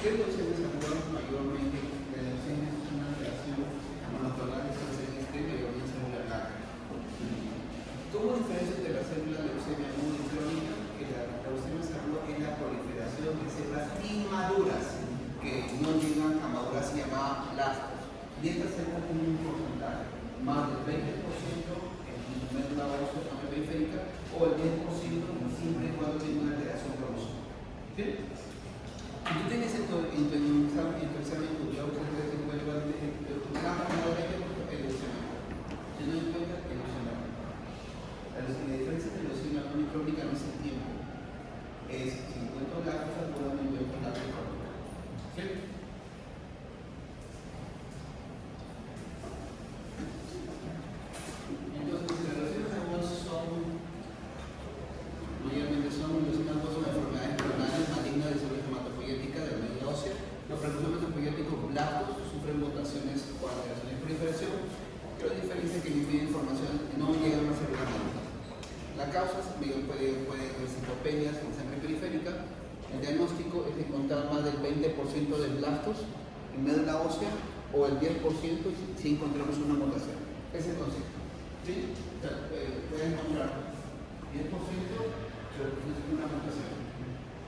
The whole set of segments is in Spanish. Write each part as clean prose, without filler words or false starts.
¿Qué leucemias agudas mayormente? La leucemia es una reacción monoclonal de células de mayormente célula larga. ¿Cómo diferencia de la célula leucemia aguda y crónica? Que la leucemia aguda es la proliferación de células inmaduras que no llegan a madurez llamada blastos. Y estas células tienen un porcentaje, más del 20% en médula ósea periférica o el 10% siempre y cuando tenga una alteración cromosómica. ¿Sí? Si tú tienes en tu examen estudiado que se encuentra en tu campo de leucemia, si no encuentras leucemia, la diferencia de leucemia crónica no es el tiempo, es si encuentro la cosa aguda no encuentro la crónica. ¿Sí? Entonces, las leucemias agudas mayormente son leucemias agudas, son enfermedades clonales malignas de células hematopoyéticas de la médula ósea. Los precursores hematopoyéticos blastos sufren mutaciones o alteraciones de proliferación, pero la diferencia es que impiden formación no llegan a célula maligna. La causa puede ser citopenias en sangre periférica. El diagnóstico es encontrar más del 20% de blastos en médula ósea o el 10% si encontramos una mutación. Ese es el concepto. ¿Sí? O sea, puede encontrar 10% pero es una mutación.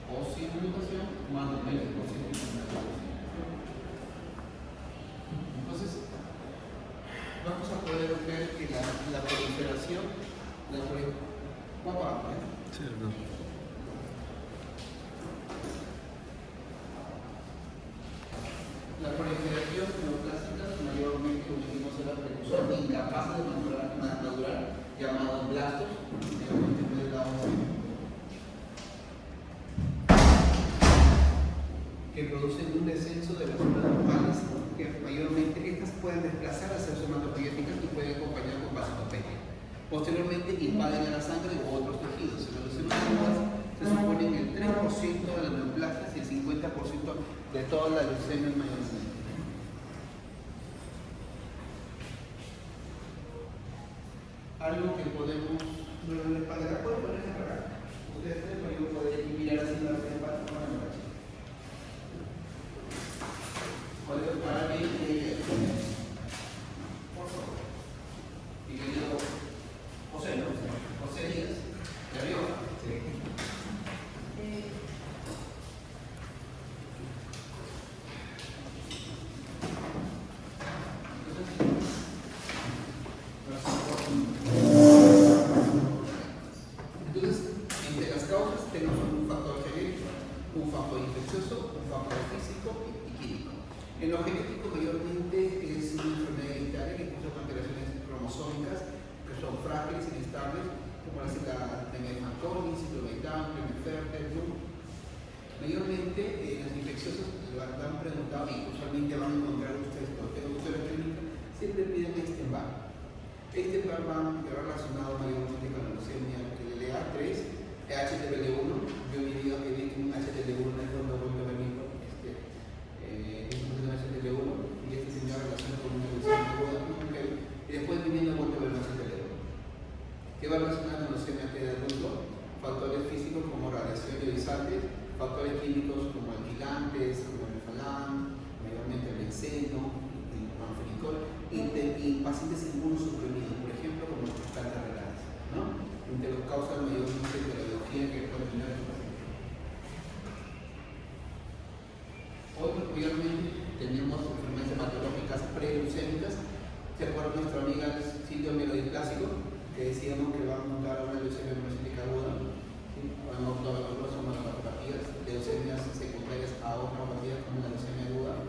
O sin mutación, más del 20% de mutación. Entonces, vamos a poder ver que la proliferación, la proliferación neoplástica mayormente utilizamos la precursor incapaz de madurar llamados blastos, mayormente médula ósea, que producen un descenso de las células normales, que mayormente estas pueden desplazar a células hematopoyéticas y pueden acompañar con vasopatía. Posteriormente invaden a la sangre u otros tejidos. En las leucemias agudas se suponen el 3% de las neoplasias y el 50% de todas las leucemias mayores. Algo que podemos ver en la espalda, pueden ponerse para acá. Ustedes pueden poder mirar así la espalda para la noche. Pueden parar bien por favor. Y yo digo, José, ¿no? José Díaz, de arriba. Sí. Entonces, entre las causas tenemos un factor genético, un factor infeccioso, un factor físico y químico. En lo genético mayormente es una enfermedad hereditaria que causa alteraciones cromosómicas que son frágiles, inestables, como la Fanconi, ciclometán, Klinefelter, ¿no? Mayormente las infecciosas lo han preguntado y usualmente van a encontrar ustedes porque la clínica siempre piden Epstein-Barr. Epstein-Barr va relacionado mayormente con la leucemia LLA3, HTLV1. Yo en mi vida he visto un HTLV1 es cuando vuelvo a venir HTLV1 y este señor relaciona con una leucemia aguda, y después viniendo vuelvo a ver un HTLV1. ¿Qué va relacionado con la leucemia de adulto? Factores físicos como radiación ionizante, factores químicos como alquilantes, como el falan, mayormente el benceno, el panfenicol, y pacientes inmunosuprimidos, por ejemplo, como los plantas renales, ¿no? Entre los causas mayormente de la biología que pueden tener el paciente. Hoy, obviamente, tenemos enfermedades hematológicas preleucémicas. ¿Se acuerdan nuestra amiga Silvia Melodiplásico? Que decíamos que va a montar una leucemia hemocética aguda, ¿sí? Van a montar algunas hematopatías, leucemias secundarias a otra patología como la leucemia aguda,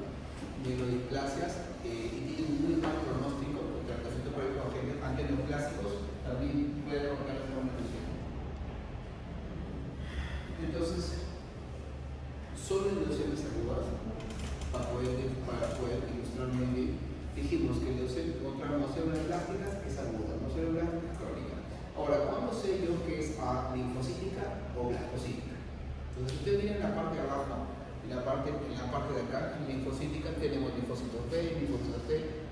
mielodisplasias, y tienen un muy mal pronóstico. El tratamiento por el antineoplásicos también puede provocar una leucemia. Entonces, solo en leucemias agudas, para poder ilustrar muy bien, dijimos que encontramos células plásticas es aguda, no células crónicas. Ahora, ¿cuándo sé yo que es linfocítica o blastocítica? Entonces, ustedes miren en la parte de abajo, en la parte de acá, linfocítica, tenemos linfocitos B, linfocitos T,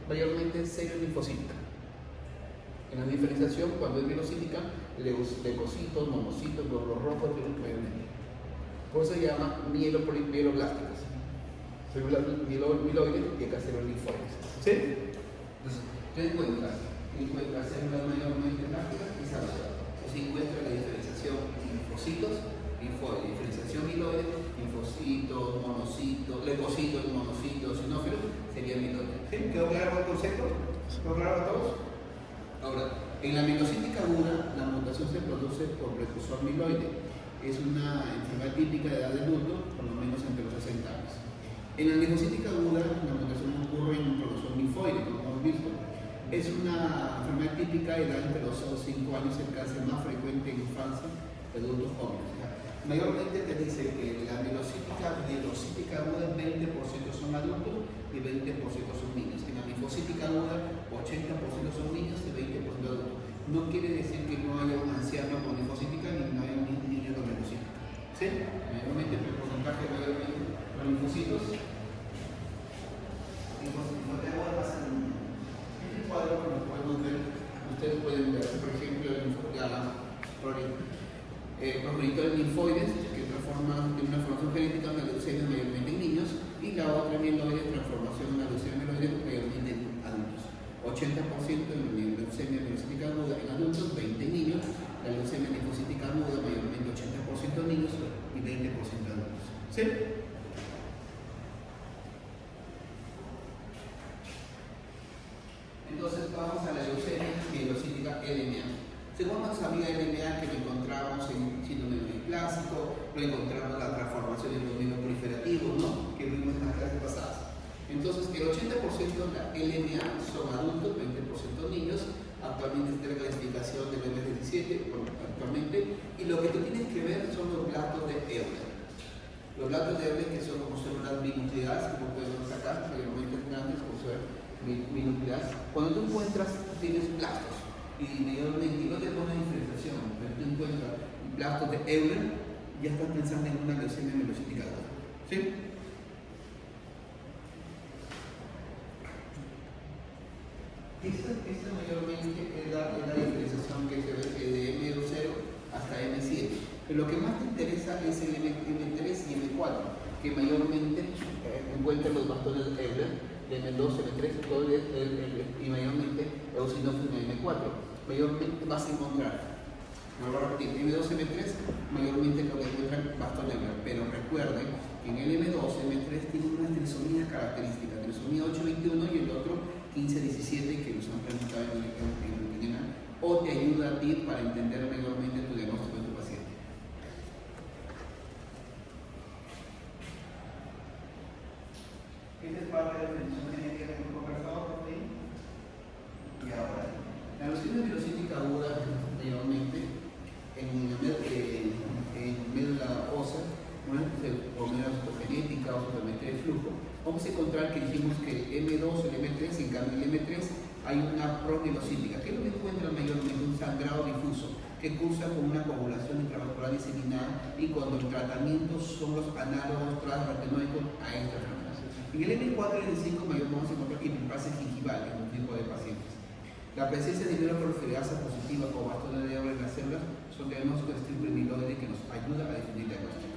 mayormente células linfocíticas. En la diferenciación, cuando es mielocítica, leucocitos, monocitos, glóbulos rojos, mayormente. Por eso se llama mieloblásticas. células mieloides y acá células linfoides. ¿Sí? Entonces, ten en cuenta células mayormente lácticas y saludables. Se encuentra la diferenciación linfocitos, linfoides, diferenciación mieloide, linfocitos, monocitos, leucocitos, monocitos, sinófilos, sería mieloide. ¿Sí? ¿Quedó claro el concepto? ¿Quedó claro a todos? Ahora, en la mielocítica aguda, la mutación se produce por precursor mieloide. Es una enfermedad típica de edad de adulto, por lo menos entre los 60 años. En la linfocítica aguda, la mutación ocurre en un precursor linfoide, como hemos visto. Es una enfermedad típica de edad entre los 5 años, el cáncer más frecuente en infancia de adultos jóvenes. Mayormente te dice que la mielocítica aguda, 20% son adultos y 20% son niños. En la linfocítica aguda, 80% son niños y 20% adultos. No quiere decir que no haya un anciano con linfocítica ni no haya un niño con linfocítica. ¿Sí? Mayormente el porcentaje mayormente los linfocitos. Este cuadro que lo podemos ver, ustedes pueden ver, por ejemplo, progenitores linfoides que transforman de una formación genética una leucemia mayormente en niños, y la otra mieloide transformación de una leucemia mieloide mayormente en adultos. 80% en leucemia mielocítica aguda en adultos, 20 en niños. La leucemia linfocítica aguda mayormente 80% en niños y 20% en adultos. ¿Sí? Entonces vamos a la leucemia mielocítica LMA. Según nuestra amiga LMA, que lo encontramos en síndrome neoplásico, lo encontramos en la transformación de los mieloproliferativos, ¿no? Que vimos en las clases pasadas. Entonces, el 80% de la LMA son adultos, 20% niños. Actualmente está la clasificación del M17, actualmente, y lo que tú tienes que ver son los blastos de Euler. Los blastos de Euler, que son como células binucleadas, como podemos sacar, mayormente grandes, como ser binucleadas. Cuando tú encuentras, tienes blastos, y mayormente no te pone diferenciación, pero tú encuentras blastos de Euler, ya estás pensando en una leucemia mielocítica aguda. ¿Sí? Esta mayormente es la diferenciación que se ve de M0 hasta M7. Pero lo que más te interesa es el M3 y M4, que mayormente encuentran los bastones de Euler, de M2, M3, todo y mayormente eosinófilos en M4. Mayormente vas a encontrar, me voy a repetir, M2, M3, mayormente lo que encuentran bastón Euler. Pero recuerden que en el M2, M3 tienen unas trisomías características, trisomía 821 y el otro 15-17, que nos han preguntado en el tema, o te ayuda a ti para entender mayormente tu diagnóstico de tu paciente. Esta es parte de la definición genética que hemos conversado. Y ahora, la leucemia mielocítica aguda, mayormente, en médula ósea, o médula cytogenética o cytometría de flujo, vamos a encontrar que dijimos que M2 o el M3, en cambio el M3 hay una prognelocítica, que es lo que encuentra mayormente un sangrado difuso, que cursa con una coagulación intravascular diseminada y cuando el tratamiento son los análogos transretinoicos a esta enfermedad. En el M4 y M5 mayormente vamos a encontrar hiperplasia gingival en un tipo de pacientes. La presencia de mieloproliferasa positiva o bastones de Euler en las células son diagnósticos de triple mieloide que nos ayuda a definir el diagnóstico.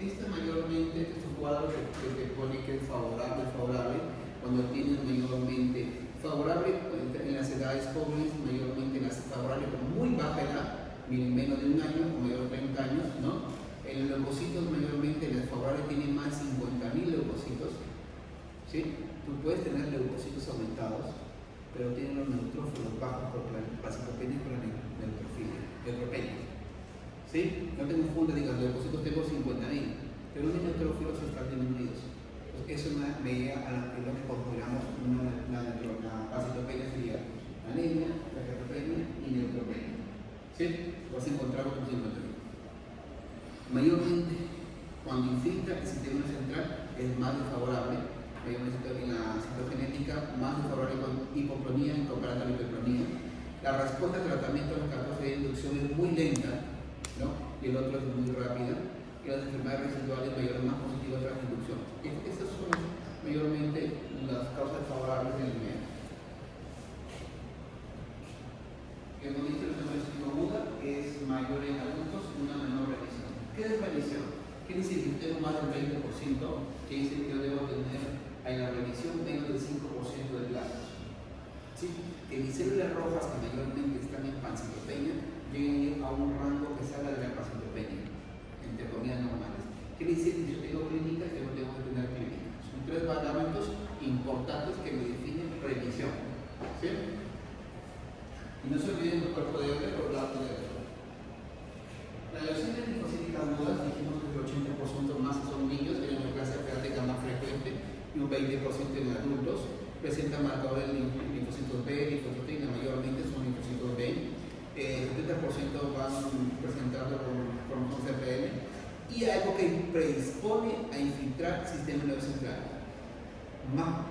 Este mayormente es un cuadro que te pone que es favorable, cuando tienes mayormente favorable en las edades jóvenes, mayormente en las favorables con muy baja edad, menos de un año o mayor de 30 años, ¿no? En los leucocitos mayormente en las favorables tienen más de 50.000 leucocitos, ¿sí? Tú puedes tener leucocitos aumentados, pero tienen los neutrófilos bajos porque la citopenia es con la neutropenia. ¿Sí? No te confundas, digas, los leucocitos tengo 50.000, pero los neutrófilos están disminuidos. Entonces, eso es una medida a lo que consideramos la citopenia sería anemia, la neutropenia y neutropenia. ¿Sí? Vas a encontrar con 50.000. Mayormente, cuando infiltra el sistema central es más desfavorable, mayormente en la citogenética, más desfavorable con hipopronía en comparación a la hiperpronía. La respuesta al tratamiento de los 14 de inducción es muy lenta, ¿no? Y el otro es muy rápida, y las enfermedades residuales mayormente más positivas tras la inducción. Estas son mayormente las causas favorables del medio. El monitor de la aguda es mayor en adultos, una más del 20%, quiere decir que yo debo tener en la revisión menos del 5% de platos. ¿Sí? Que mis células rojas, que mayormente están en pancitopenia, lleguen a un rango que salga de la pancitopenia, entre comillas normales. Quiere decir que yo tengo clínica y yo no tengo que tener clínica. Son tres parámetros importantes que me definen revisión. ¿Sí? Y no se olviden del cuerpo de Euler o el lado de Euler. La leucemia linfocítica aguda, dijimos que el 80% más son niños, en la neoplasia pediátrica más frecuente y un 20% en adultos. Presenta marcadores de linfocitos B, linfocitos mayormente son linfocitos B. El 70% van presentando con CPL. Y algo que predispone a infiltrar el sistema nervioso central. Más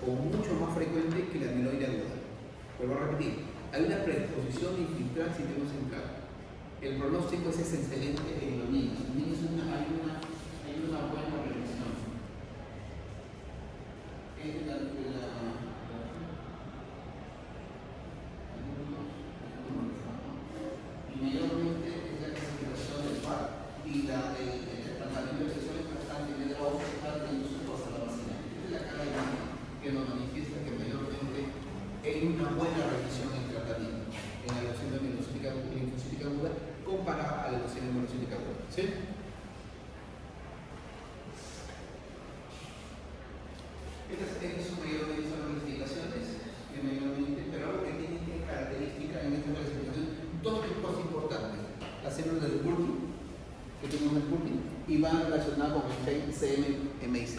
o mucho más frecuente que la amiloide aguda. Vuelvo a repetir, hay una predisposición de infiltrar el sistema central. El pronóstico es excelente en los niños. En los niños hay una buena relación. Y mayormente es la clasificación del PAR y el tratamiento de sesión importante de la hoja está teniendo su cosa la vacina. Esta es la cara de niño que nos manifiesta que mayormente hay una buena revisión en tratamiento en la leucemia linfocítica aguda comparada a la leucemia monocítica aguda. ¿Sí? Estas son mayormente las investigaciones, pero algo que tiene que característica en esta clasificación, dos tipos importantes: las células de Burkitt, que tenemos en Burkitt, y van relacionadas con el gen CMMIC.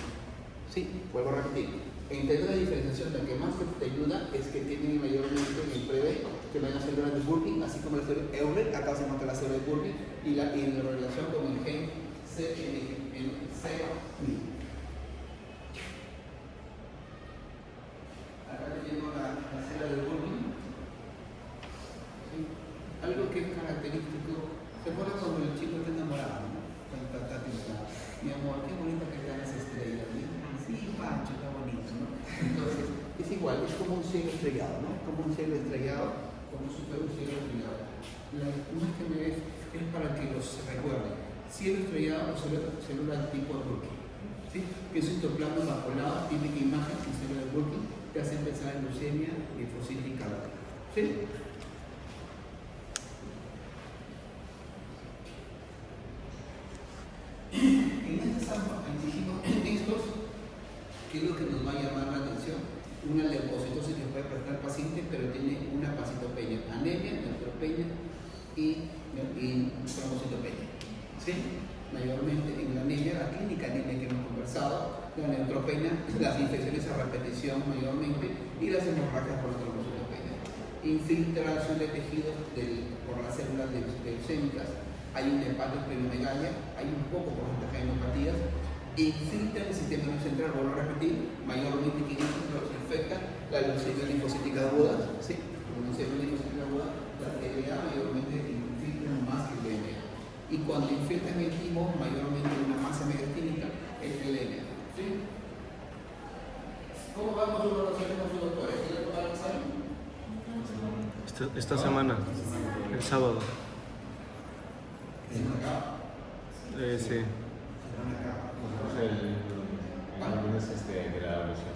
¿Sí? Vuelvo a repetir. Entender la diferenciación, la que más te ayuda es que tienen mayormente en el PREVE que van a células de Burkitt, así como la célula Euler, acá se nota la célula de Burkitt, y en relación con el gen CMMIC. Acá tenemos la célula de Burkitt. ¿Sí? Algo que es característico, se pone cuando el chico está enamorado, ¿no? Mi amor, qué bonita que están esas estrellas. Sí, Pancho, está bonito, ¿no? Entonces, es igual, es como un cielo estrellado, ¿no? Como un cielo estrellado, como un cielo estrellado. La imagen es para que los recuerden. Cielo estrellado o célula tipo Burkitt. ¿Sí? Que es un citoplasma vaporado, típica imagen en célula de Burkitt, que hace empezar en leucemia linfocítica aguda. ¿Sí? Dijimos ¿qué es lo que nos va a llamar la atención? Una leucocitosis que puede presentar el paciente, pero tiene una pancitopenia, anemia, neutropenia y trombocitopenia. ¿Sí? Mayormente en la anemia, la clínica anemia que hemos conversado, la neutropenia, las infecciones a repetición mayormente y las hemorragias por la trombocitopenia. Infiltración de tejidos por las células leucémicas. Hay un hepatosplenomegalia, hay un poco porcentaje de hemiopatías, infiltra el sistema nervioso central, vuelvo a repetir, mayormente que infecta la leucemia linfocítica aguda, ¿sí? La leucemia linfocítica aguda, la TLA mayormente infiltra más que el DNA. Y cuando infiltran el timo, mayormente una masa megastínica, es el DNA, ¿sí? ¿Cómo vamos con los doctores? ¿Quieren tomar el examen? Esta semana, el sábado. ¿Es acá? Sí. El lunes de la evaluación.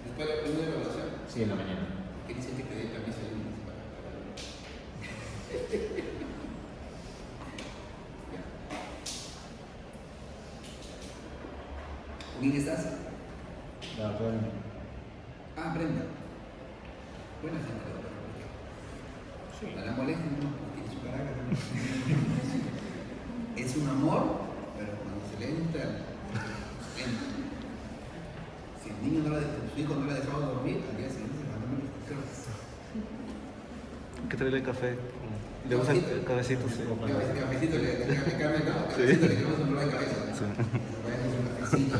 ¿Después de la primera evaluación? Sí, en la mañana. ¿Qué dicen que te dé permiso el lunes para ¿Con quién estás? La doctora. Ah, Brenda. Buena gente, doctora. Sí. A la molestia no, porque su carácter. Es un amor, pero cuando se le entra. Si el niño su hijo no le ha dejado dormir, al día siguiente se mandó una instrucción. Hay que traerle café. Le gusta el cafecito, sí. Cafecito, le Carmen, no, cafecito le queremos un dolor de cabeza. Sí. Un cafecito,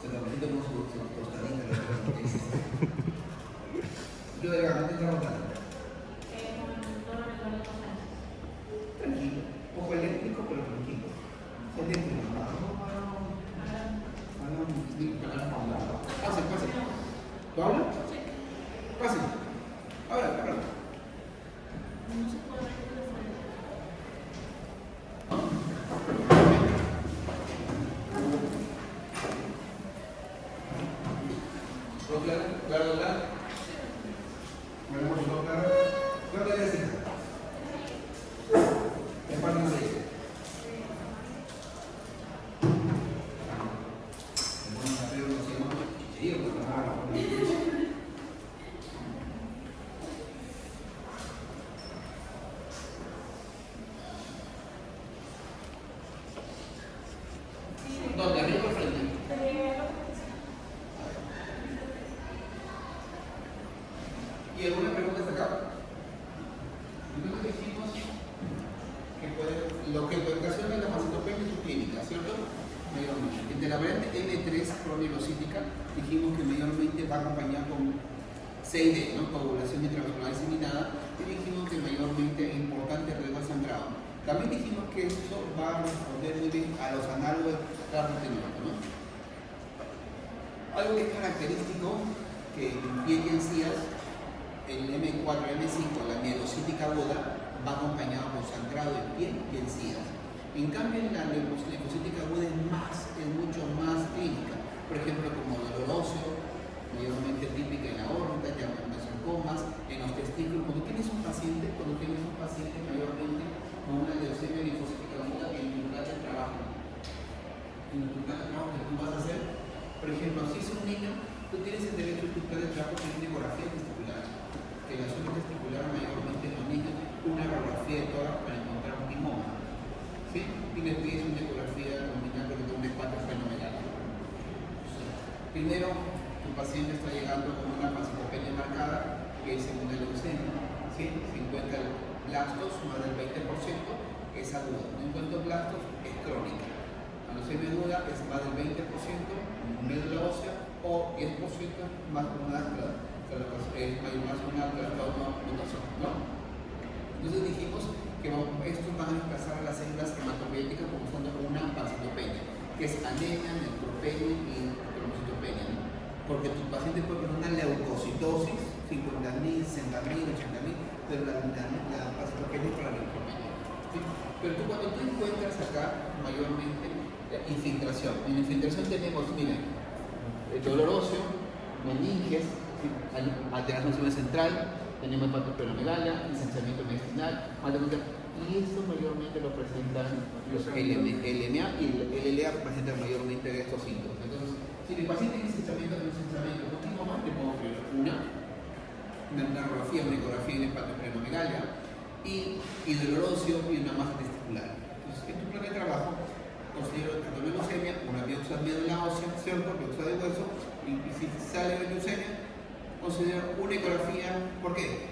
se cafecito con su tostadita. Yo de garganta está rotando. Tranquilo, un poco eléctrico, pero tranquilo. Eléctrico, Pase. ¿Tú hablas? Sí. Pase. Habla. ¿Y alguna pregunta hasta acá? Entonces dijimos que lo que ocasiona la macetopenia es su clínica, ¿cierto? Mayormente. De la variante N3 cronilocítica dijimos que mayormente va acompañada con CID, ¿no? Coagulación intravascular diseminada, y dijimos que mayormente es importante el riesgo de sangrado. También dijimos que esto va a responder muy bien a los análogos de carbotenol, ¿no? Algo que es característico, que en piel y encías, el M4, M5, la mielocítica aguda, va acompañado con sangrado de piel y encías. En cambio, la leucocítica aguda es mucho más clínica. Por ejemplo, como dolor óseo, mayormente típica en la órbita, llaman sarcomas, en los testículos. Cuando tienes un paciente mayormente con una leucemia linfocítica aguda en tu plan de trabajo. En tu plan de trabajo que tú vas a hacer, por ejemplo, si es un niño, tú tienes el derecho en tu plan de trabajo de una ecografía testicular. Que la zona testicular mayormente en los niños, una radiografía de tórax para encontrar un timoma. ¿Sí? Y le pides una ecografía abdominal porque tiene un espacio fenomenal. Primero, tu paciente está llegando con una macetopenia marcada, que es según el leucemia, ¿sí? 50 blastos, más del 20% es aguda. No encuentro blastos, es crónica. La leucemia aguda es más del 20%, médula ósea, o 10% más una mutación, ¿no? Entonces dijimos que estos van a desplazar a las células hematopoieticas causando una macetopenia, que es anemia, neutropenia y trombocitopenia, ¿no? Porque tu paciente puede tener una leucocitosis, 50.000, 60.000, 80.000, pero la macetopenia es para la neutropenia, ¿sí? Pero cuando tú encuentras acá mayormente infiltración, en infiltración tenemos, miren, el dolor óseo, meninges, alteración central, tenemos hepatoesplenomegalia, ensanchamiento mediastinal, y esto mayormente lo presentan los LMA y el LLA presentan mayormente estos síntomas. Entonces, si el paciente tiene ensanchamiento continuo más, le puedo creer una radiografía, una ecografía de hepatoesplenomegalia y dolor óseo y una masa testicular. Entonces, en tu plan de trabajo, considero tanto la leucemia, una biopsia de médula ósea, ¿cierto? Biopsia de hueso, y si sale la leucemia, considero una ecografía, ¿por qué?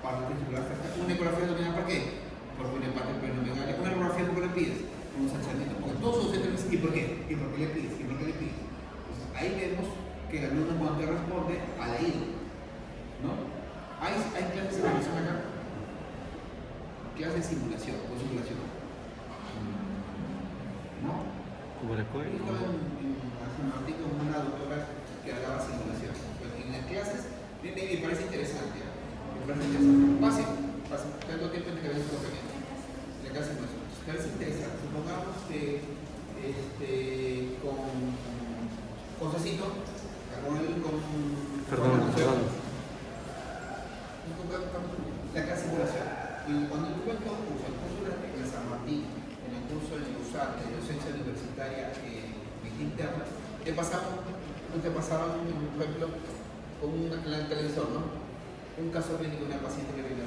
Para testicular, una ecografía abdominal, ¿por qué? Porque una hepatoesplenomegalia, una ecografía, ¿por qué le pides? Un ensanchamiento, porque todos sus centros, ¿y por qué? ¿Y por qué le pides? ¿Y por qué le pides? Entonces, ahí vemos que el alumno cuando te responde a la IDO, ¿no? ¿Hay clases de simulación acá? Clases de simulación o simulación. ¿No? ¿Cómo le fue? Yo estaba hace un ratito con una doctora que hablaba simulación. Pero en las clases me parece interesante. Fácil. Tanto tiempo en que ves lo que viene. La clase no es. Me parece interesante. Supongamos que con Josecito, Perdón. La clase simulación. Y cuando tú ves todo el curso de San Martín, en el curso de USAT, de docencia universitaria interna, te pasaban, por ejemplo, con el televisor, ¿no? Un caso clínico de una paciente que viene de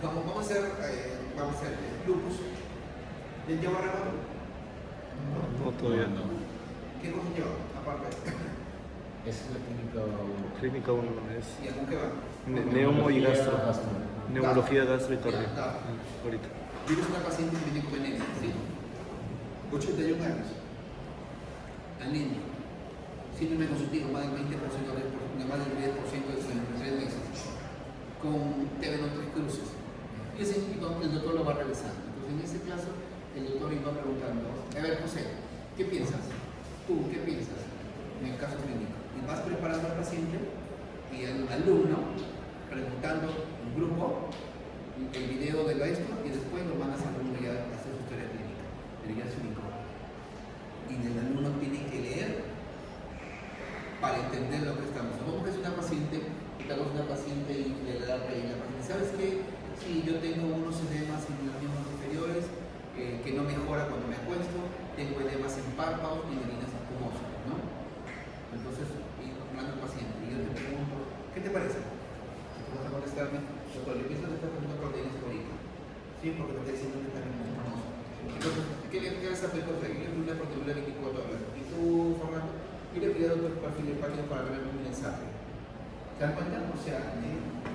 ¿no? Vamos a hacer lupus. ¿Ya lleva remoto? No, todavía no. ¿Qué cosa lleva? Aparte. Es la clínica 1. Clínica 1 es ¿Y a con qué va? neumo y gastro. Gastro. Neurología, gastro y cardio. Ya. Ahorita. Tienes una paciente que viene con anemia, ¿sí? 81 años. Anemia. Síndrome consultivo, más del 20%, más del 10% de sus 3 meses. Con TV en 3 cruces. Y el doctor lo va revisando. Entonces, en ese caso, el doctor iba preguntando: a ver, José, ¿qué piensas? ¿Tú qué piensas? En el caso clínico. Y vas preparando al paciente y al alumno, preguntando un grupo, el video de esto, y después lo mandas al alumno ya a hacer su historia clínica, el guía clínico. Y el alumno tiene que leer para entender lo que estamos. Supongamos que es una paciente, y tal vez una paciente y le da la paciente, ¿sabes qué? Sí, yo tengo unos edemas en los miembros inferiores que no mejora cuando me acuesto, tengo edemas en párpados y merinas acuosas, ¿no? Entonces, y hablando al paciente, y yo te pregunto, ¿qué te parece? Si tú vas a contestarme, doctor, le pienso que está comiendo proteínas ahorita. Sí, porque te estoy diciendo que está bien famoso. Entonces, ¿qué le haces a Pedro? ¿Qué le una proteína de 24 horas? Y tú, Fernando, yo le pido al doctor perfil hepático para ver un mensaje. ¿Te das cuenta? O sea,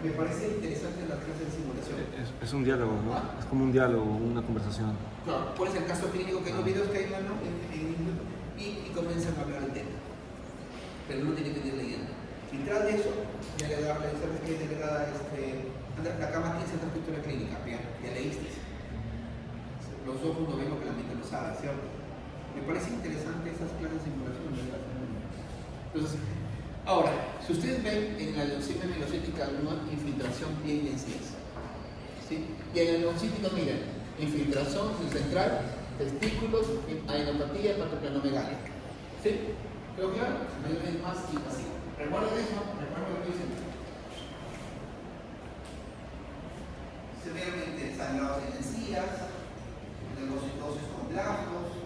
me parece interesante la clase de simulación. Es un diálogo, ¿no? Es como un diálogo, una conversación. Claro, pones el caso clínico que en los videos que hay en YouTube y comienzan a hablar del tema. Pero uno tiene que ir leyendo. Y tras de eso, ya le da, ¿sabes qué? Ya le da, acá más tienes esta escritura clínica, ya leíste. Los ojos no ven lo que la mente no sabe, ¿cierto? Me parece interesante esas clases de simulación, ¿verdad? Entonces, ahora, si ustedes ven en la leucemia mielocítica una infiltración bien encías, ¿sí? Y en la leucítica, miren, infiltración central, testículos, adenopatía, hepatoplanomegalia, ¿sí? Pero claro, no hay más invasivo. Recuerden eso, recuerden lo que dicen. Severamente sangrados en encías, leucocitosis con blastos,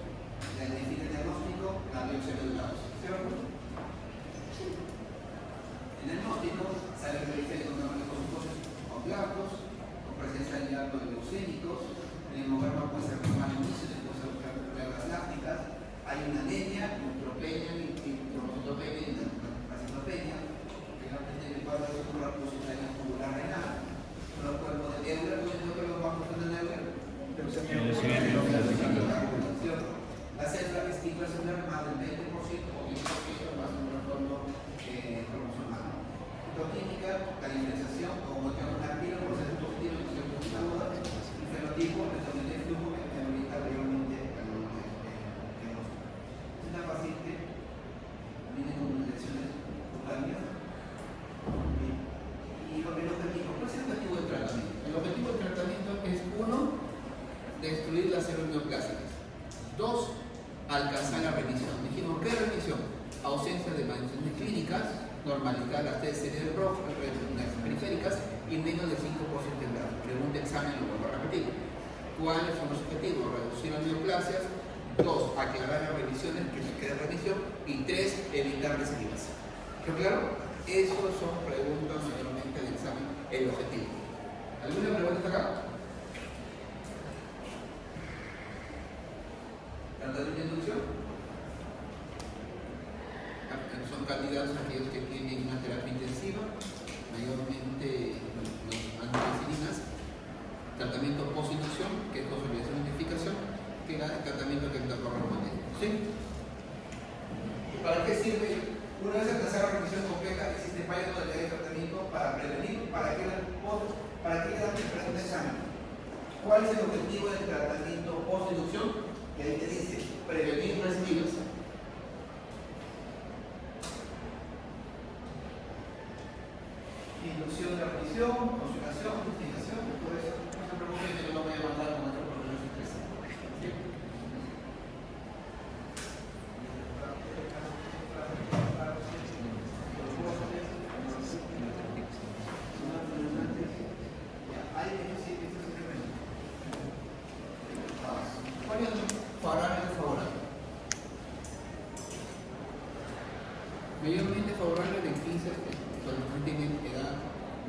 la identifica el diagnóstico, la biopsia de lados. ¿Cierto? En el diagnóstico sale el periférico con leucocitosis con blastos, con presencia de hallazgos leucémicos, el hemograma puede ser normal inicio, después se buscan placas lácticas, hay una anemia, neutropenia y trombocitopenia y acetopenia, generalmente en el cuadro de la posición tubular renal, los cuerpos de Euler, yo creo que los bajos son de Euler, pero se la célula vesícula celular más del 20% o 10% más un retorno cromosomal. Fitoquímica, la diferenciación, como tenemos una pila, proceso positivo, y positiva, y fenotipo, retorno de flujo que me orienta realmente al diagnóstico. Es una paciente, viene con lesiones cutáneas, y el objetivo, ¿cuál es el objetivo del tratamiento? El objetivo del tratamiento es, uno, destruir las células neoplásicas. Dos, alcanzar la remisión. Dijimos, ¿qué remisión? Ausencia de manifestaciones clínicas, normalidad las TSD rojas, las periféricas y menos del 5% de grado. Pregunta examen, lo vuelvo a repetir. ¿Cuáles son los objetivos? Reducir las neoplasias. Dos, aclarar las revisiones, que se quede remisión. Y tres, evitar recidivas. ¿Quedó claro? Esas son preguntas mayormente del examen, el objetivo. ¿Alguna pregunta acá? ¿Tratamiento de inducción? Son candidatos aquellos que tienen una terapia intensiva, mayormente los antipenicilinas, tratamiento post-inducción, que es consolidación y identificación, que era el tratamiento que está correspondiente. ¿Sí? ¿Para qué sirve? Una vez alcanzada la remisión completa, existen varias modalidades de tratamiento para prevenir, para que le dan pregunta examen. ¿Cuál es el objetivo del tratamiento post-inducción? Que ahí te dice, prevenir recidivas. Inducción de la remisión, consolidación, investigación, todo eso. No se preocupen que yo lo voy a mandar con otro problema de empresa. Mayormente favorable de 15, cuando tienen edad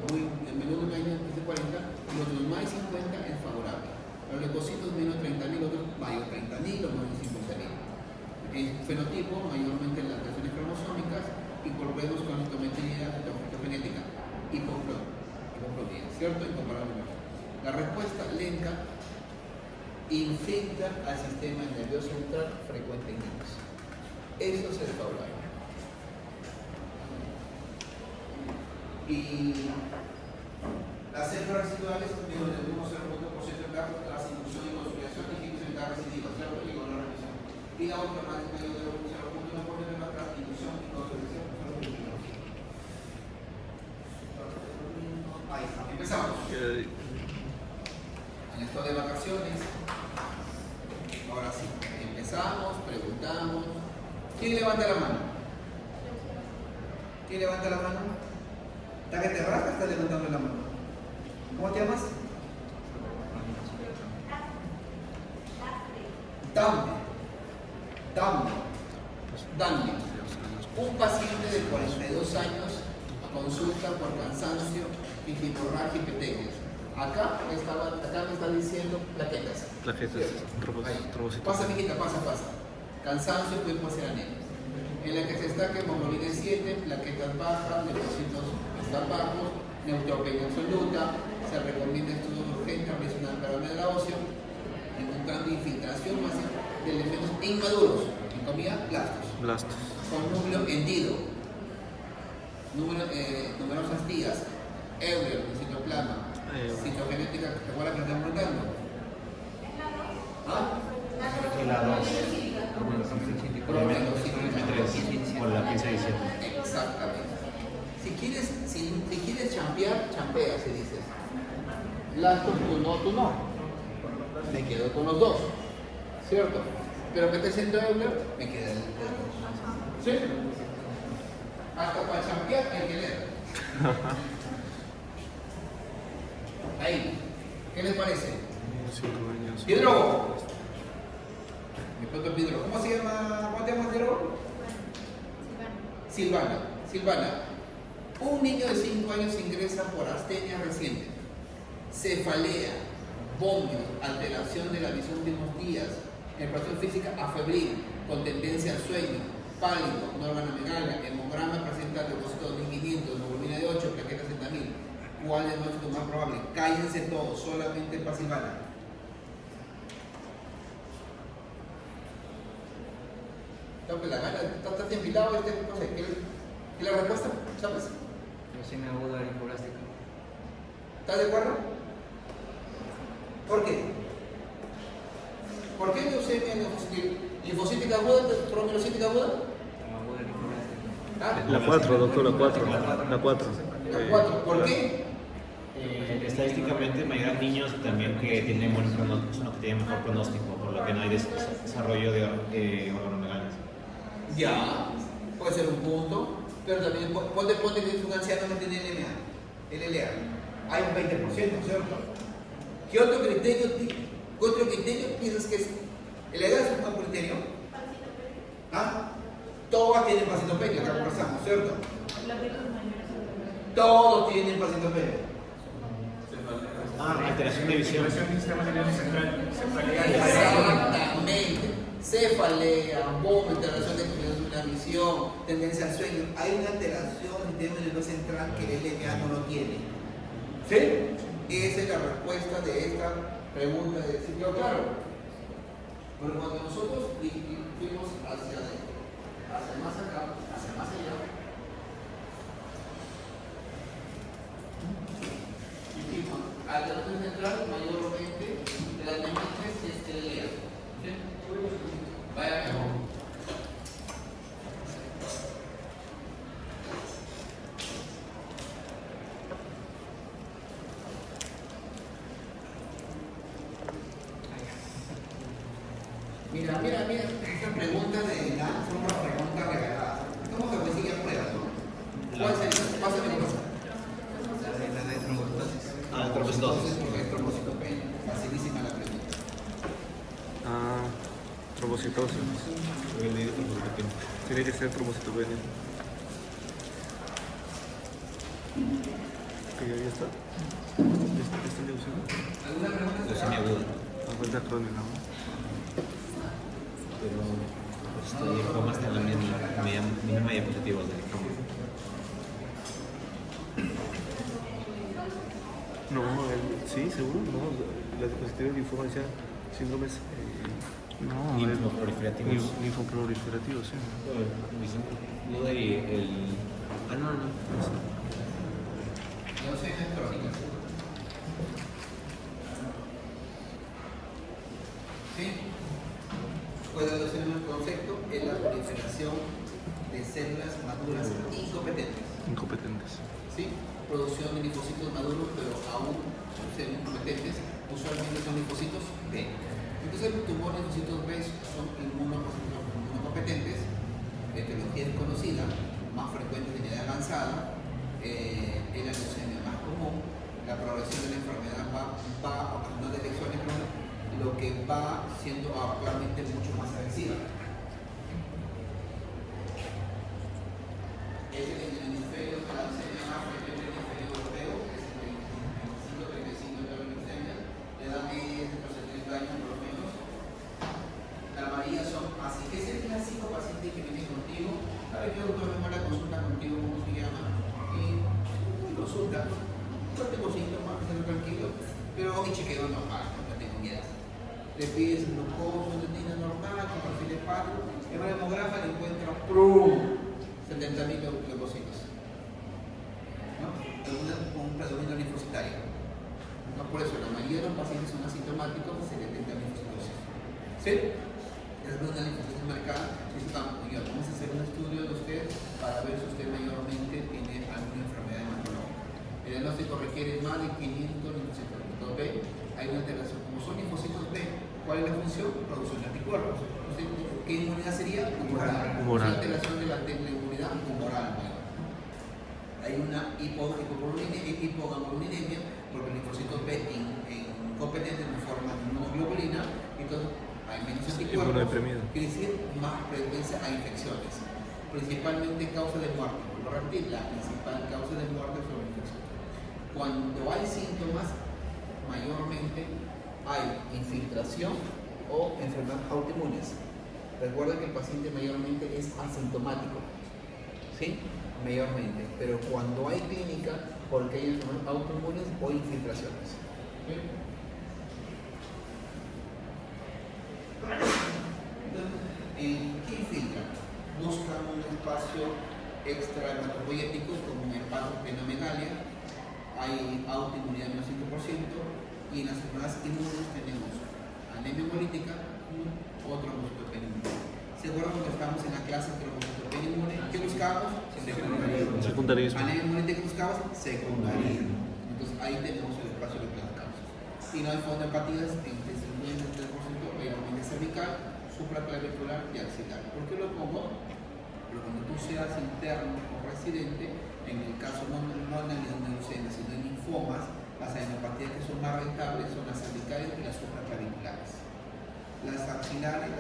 muy de menos de 40, los de más de 50 es favorable. Los leucocitos menos de 30.000, otros mayor 30.000 o menos de 50.000. El fenotipo, mayormente las lesiones cromosómicas, y volvemos con la citometría genética, hipoplonía, ¿cierto? Incomparable. La respuesta lenta infecta al sistema nervioso central frecuente en niños. Eso es el favorable. Y las células residuales menos del 1,0% de carga tras inducción y consolidación y 15% de recidivas, ¿cierto? Y con la remisión. Y la otra más medio del 0,1% de la tras inducción y consolidación. Ahí está. Empezamos. En esto de vacaciones. Ahora sí. Empezamos, preguntamos. ¿Quién levanta la mano? ¿Quién levanta la mano? ¿Está que te rasca? Está levantando la mano. ¿Cómo te llamas? Dame. Un paciente de 42 años consulta por cansancio, hemorragia y petequias. Acá me está diciendo plaquetas. Plaquetas, trombocitos. Pasa, mijita, pasa. Cansancio puede ser anemia. En la que se destaca hemoglobina 7, plaquetas bajas, leucocitos zapamos, neutropenia absoluta, se recomienda estudios urgentes, realizar una parámetro óseo, encontrando infiltración masiva de elementos inmaduros, en comida, blastos, Blastos. con núcleo hendido, numerosas tías, Euler, citoplasma, citogenética, ¿te acuerdas que estamos preguntando? ¿Ah? La 2. Problema, sí, M3 o la 15 diciembre. exactamente. Si quieres champear, champea, se dice. Blastos, tú no. Me quedo con los dos, ¿cierto? Pero que te siento Euler, me queda el dos. ¿Sí? Hasta para champear hay que leer. Ahí, ¿qué les parece? 5 años. Piedro. Me pregunto Piedro. ¿Cómo se llama? ¿Cómo te llamas, Piedro? Silvana. Un niño de 5 años ingresa por astenia reciente, cefalea, vómitos, alteración de la visión de unos días, expresión física afebril, con tendencia al sueño, pálido, no organomegalia, hemograma presenta leucocitos 2500, hemoglobina de 8, plaquetas 70.000. ¿Cuál es lo más probable? Cállense todos, solamente para Silvana. La gana, está enfilado no sé, ¿qué la respuesta? ¿Sabes? Leucemia aguda linfoblástica. ¿Estás de acuerdo? ¿Por qué? ¿Por qué leucemia linfocítica aguda, trombocítica aguda? Aguda linfoblástica. ¿Ah? La 4, doctor, la 4. La 4. La 4. ¿Por qué? Estadísticamente me llegan niños también que tienen buen pronóstico, son los que tienen mejor pronóstico, por lo que no hay desarrollo de organomegalias. Ya, puede ser un punto, pero también ponte que es un anciano que tiene LLA. Hay un 20%, ¿cierto? ¿Qué otro criterio piensas que es? ¿La edad es un buen criterio? ¿Ah? Todas tienen pasitopenia, acá conversamos, ¿cierto? Todos tienen pasitopenia. Alteración de visión. Exactamente. Cefalea, vómito, alteración de la visión, tendencia al sueño. Hay una alteración en el sistema nervioso central que el LMA no lo tiene. ¿Sí? Esa es la respuesta de esta pregunta de decir, yo claro. Pero cuando nosotros fuimos hacia más acá, hacia más allá, dijimos, alteración central mayormente de la M3 es el LEA. ¿Sí? Vaya mejor. Mira, esta pregunta de nada son una pregunta regalada. Estamos a decir ya pruebas, ¿no? ¿Cuál sería? Pásame la cosa. La de trombocitosis. Trombocitosis. Porque es trombocitopenia. Facilísima la pregunta. Trombocitosis. Tiene que ser trombocitopenia. Que ya está. ¿Está leucemia? ¿Alguna pregunta? Leucemia aguda. Vuelta crónica, ¿no? Pero el linfoma está en la misma diapositiva del linfoma. No, sí, seguro, no. La diapositiva de linfoma decía síndromes. No, Linfoproliferativos. Linfoproliferativos, sí. Aguda y el. No. Leucemia crónica. ¿Sí? Puede ser un concepto en la proliferación de células maduras incompetentes. ¿Sí? Producción de linfocitos maduros, pero aún incompetentes. Usualmente son linfocitos B. Entonces, el tumor de linfocitos B son inmunocompetentes. La etiología es conocida, más frecuente en edad avanzada. Es la leucemia más común. La progresión de la enfermedad va ocasionando elecciones, lo que va siendo actualmente mucho más agresiva. Es el hemisferio de la leucemia más frecuente en el hemisferio europeo, que es el 25-35 de la leucemia. La edad media es de 30 años por lo menos. La mayoría son así. Es el clásico paciente que viene contigo. A ver, yo doctor, vengo a la consulta contigo, ¿cómo se llama? Y consulta, no tengo síntomas, estoy tranquilo, pero mi chequeo normal, no tengo miedo. Le pides glucosa, una normal, con perfil hepático, en el hemograma le encuentra 70.000 leucocitos, ¿no? Con un predominio linfocitario. No, por eso la mayoría de los pacientes son asintomáticos, se detecta linfocitosis. ¿Sí? Es una linfocitosis marcada. Vamos a hacer un estudio de usted para ver si usted mayormente tiene alguna enfermedad hematológica. El diagnóstico requiere más de 500 linfocitos B. Hay una alteración. Como son linfocitos B, ¿cuál es la función? Producción de anticuerpos. ¿Qué inmunidad sería? Humoral. Humoral. Es la alteración de la inmunidad humoral. Hay una hipogamululinemia porque el linfocito B incompetente no forma inmunoglobulina, entonces hay menos anticuerpos, quiere decir más propensa a infecciones, principalmente causa de muerte. Por repetir, la principal causa de muerte son las infecciones. Cuando hay síntomas, mayormente hay infiltración o enfermedades autoinmunes. Recuerda que el paciente mayormente es asintomático, ¿sí? Mayormente, pero cuando hay clínica, porque hay enfermedades autoinmunes o infiltraciones. ¿Sí? ¿Qué infiltra? Buscan un espacio extra hematopoyético como un hepatosplenomegalia, hay autoinmunidad menos 5%, y en las enfermedades inmunes tenemos anemia hemolítica, otro trombocitopenia inmune. ¿Se acuerdan cuando estábamos en la clase de trombocitopenia inmune? ¿Qué buscábamos? Secundarismo. Anemia hemolítica, ¿qué buscábamos? Secundarismo. Entonces ahí tenemos el espacio de las causas. Y no hay fondohepatías entre 50 y 3%, mayormente cervical, supraclavicular y axilar. ¿Por qué lo pongo? Pero cuando tú seas interno o residente, en el caso no en leucemia, sino en linfomas, las adenopatías que son más rentables son las cervicales y las supraclaviculares. Las axilares y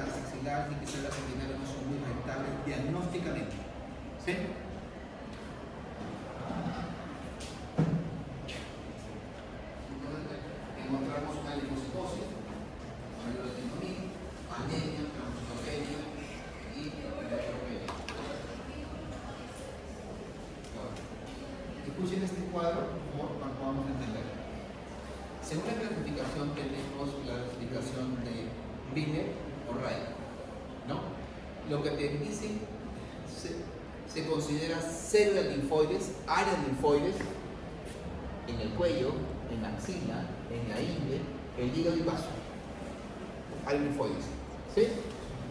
quizás las cervicales no son muy rentables diagnósticamente. ¿Sí? Encontramos una linfocitosis, anemia, trombocitopenia y neutropenia. Escuchen este cuadro, por favor, para que podamos entender. Según la clasificación tenemos la clasificación de Binet o Ray, ¿no? Lo que te dicen se considera células linfoides, áreas linfoides en el cuello, en la axila, en la ingle, el hígado y vaso. Áreas linfoides, ¿sí?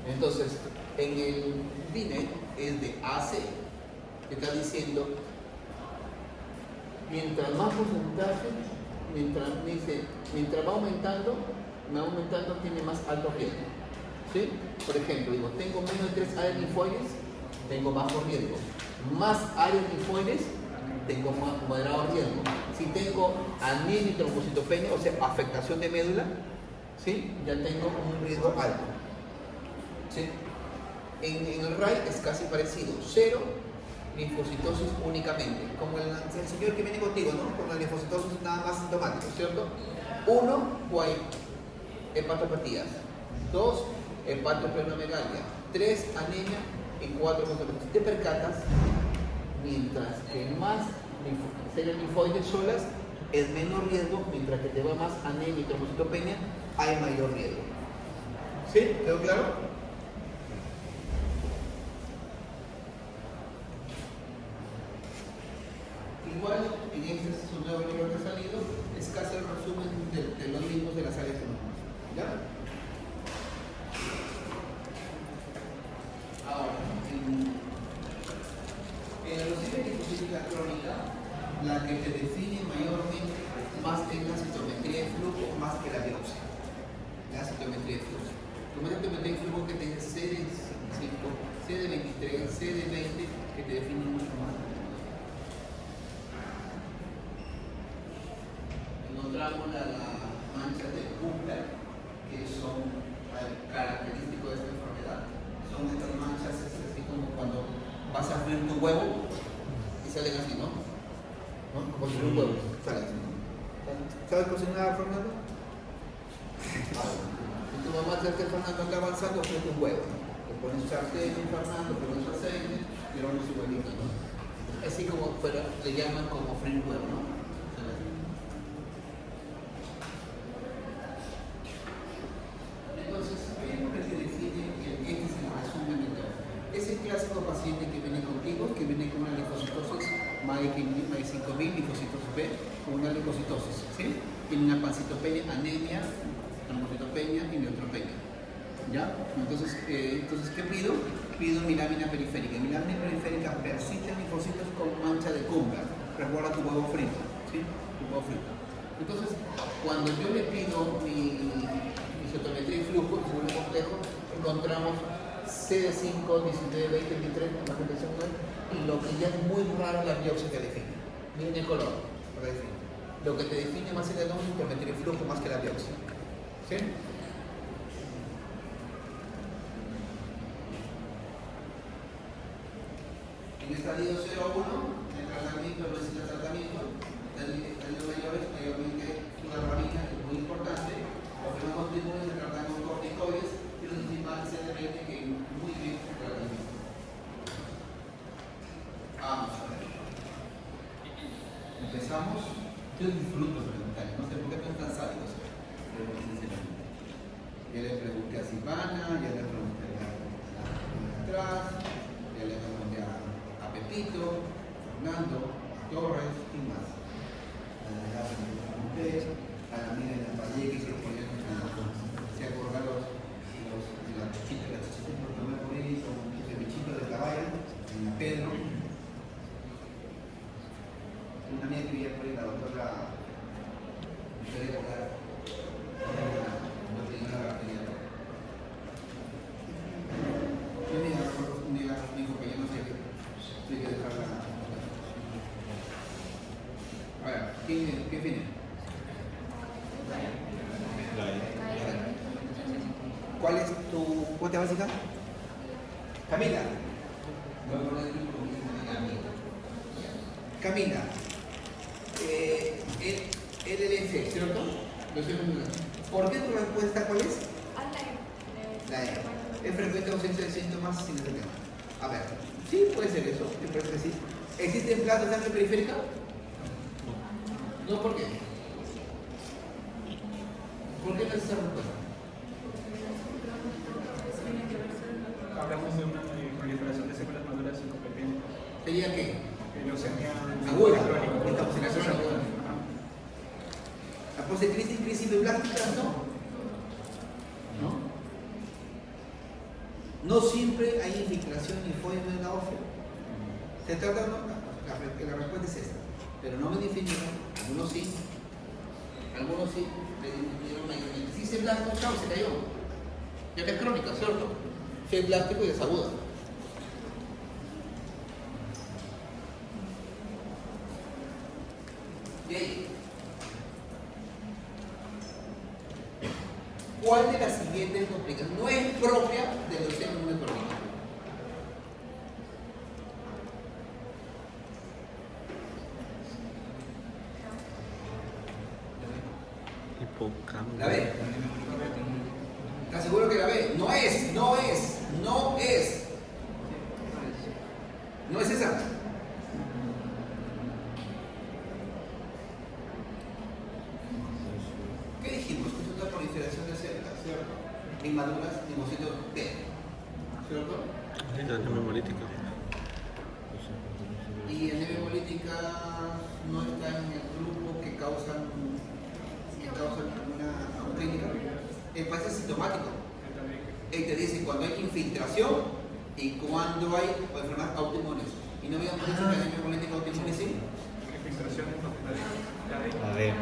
Entonces, en el Binet es de AC, te está diciendo mientras más porcentaje, mientras va aumentando, tiene más alto riesgo. ¿Sí? Por ejemplo, digo, tengo menos de 3 áreas linfoides, tengo bajo riesgo. Más áreas linfoides, tengo moderado riesgo. Si tengo anemia y trombocitopenia, o sea, afectación de médula, ¿sí? Ya tengo un riesgo alto. ¿Sí? En el RAI es casi parecido, 0 linfocitosis únicamente, como el señor que viene contigo, ¿no? Con la linfocitosis nada más sintomático, ¿cierto? 1, hay hepatopatías, 2, hepatosplenomegalia, 3, anemia y 4, si te percatas, mientras que más células linfoides solas es menor riesgo, mientras que te va más anemia y trombocitopenia, hay mayor riesgo. ¿Sí? ¿Quedó claro? Igual, en este es un nuevo libro que ha salido, es casi el resumen de los mismos de las áreas económicas. ¿Ya? Ahora, en la linfocítica crónica, la que te define mayormente más que la citometría de flujo, más que la biopsia. La citometría de flujo. Como la citometría de flujo que te dice CD5, CD23, CD20, que te define mucho más. Encontramos las manchas de Cooper, que son característicos de esta enfermedad. Son estas manchas, es así como cuando vas a abrir tu huevo y salen así, ¿no? Como si un huevo, salen así, ¿no? ¿Sabes cocinar, Fernando? Si tu mamá te dice que Fernando está avanzando, frente un huevo, ¿no? Le pones sartén, Fernando, pones aceite y lo pones su huevito, ¿no? así como fuera, le llaman como framework, ¿no? Entonces, ¿qué es lo que te define? Este es el resumen de todo. Es el clásico paciente que viene contigo, que viene con una linfocitosis MAE5000, linfocitosis B, con una leucocitosis, ¿sí? Tiene una pancitopenia, anemia, trombocitopenia y neutropenia. ¿Ya? Entonces, ¿qué pido? Pido mi lámina periférica. Mi lámina periférica persiste linfocitos con mancha de Kummer. Recuerda tu huevo frito, ¿sí? Tu huevo frito. Entonces, cuando yo le pido mi isotometría y flujo, que es muy complejo, encontramos CD5, 19, 20, 23, la fundación web, y lo que ya es muy raro la biopsia que define. Miren el color, lo que define. Lo que te define más es la isotometría y flujo más que la biopsia. ¿Sí? En estadio 0-1, el tratamiento no necesita tratamiento, estadios mayores, mayormente una ramina es muy importante, los que no continúan se tratan con corticoides y los principales CDRN que muy bien tratamiento. Vamos a ver. Empezamos. Yo disfruto preguntar, no sé por qué están tan sádidos, pero sinceramente. Ya le pregunté a Silvana, ya le pregunté a atrás, ya le pregunté a Pepito, Fernando, Torres y más. A la mira de la Valle que se ponían se acordaron las chichitas por tomar por ahí, con el bichito de caballo, en la Pedro. Una amiga que vivía por ahí, la doctora, me puede acordar, no tenía una cartilla. Un día dijo que yo no sé qué, hay que dejarla. A ver, ¿qué viene? ¿Cuál es tu cuota básica? Camila. Camila. LLF, ¿cierto? ¿Por qué tu respuesta cuál es? La E. Es frecuente ausencia de síntomas sin el tema. A ver, sí puede ser eso, me parece que sí. ¿Existen plazas de sangre periférica? No, ¿por qué? ¿Por qué no es esa respuesta? Hablamos de una proliferación de células maduras incompetencias. ¿Sería qué? Leucemia Aguda. crónica. Intoxicación aguda. ¿La postecrisis, crisis beblástica? No. No siempre hay infiltración linfóide en la ósea. Se trata, ¿no? La respuesta es esta. Pero no me definieron, algunos sí, me definieron mayormente. Si es blanco, chao, se cayó. Ya que es crónica, ¿cierto? Si es plástico y es aguda. Bien. ¿Cuál de las siguientes complicaciones no es propia de leucemia hematológica? Hipocampo. ¿La B? ¿Estás seguro que la B? No es. No es esa. ¿Qué dijimos? Que es una proliferación de células, ¿cierto? Inmaduras, linfocitos B, ¿cierto? La anemia hemolítica. Y anemia hemolítica no está en el grupo que causan una clínica. El paciente asintomático. Él te dice cuando hay infiltración y cuando hay enfermedades autoinmunes. Y no habíamos dicho que la anemia hemolítica autoinmune sí. A ver.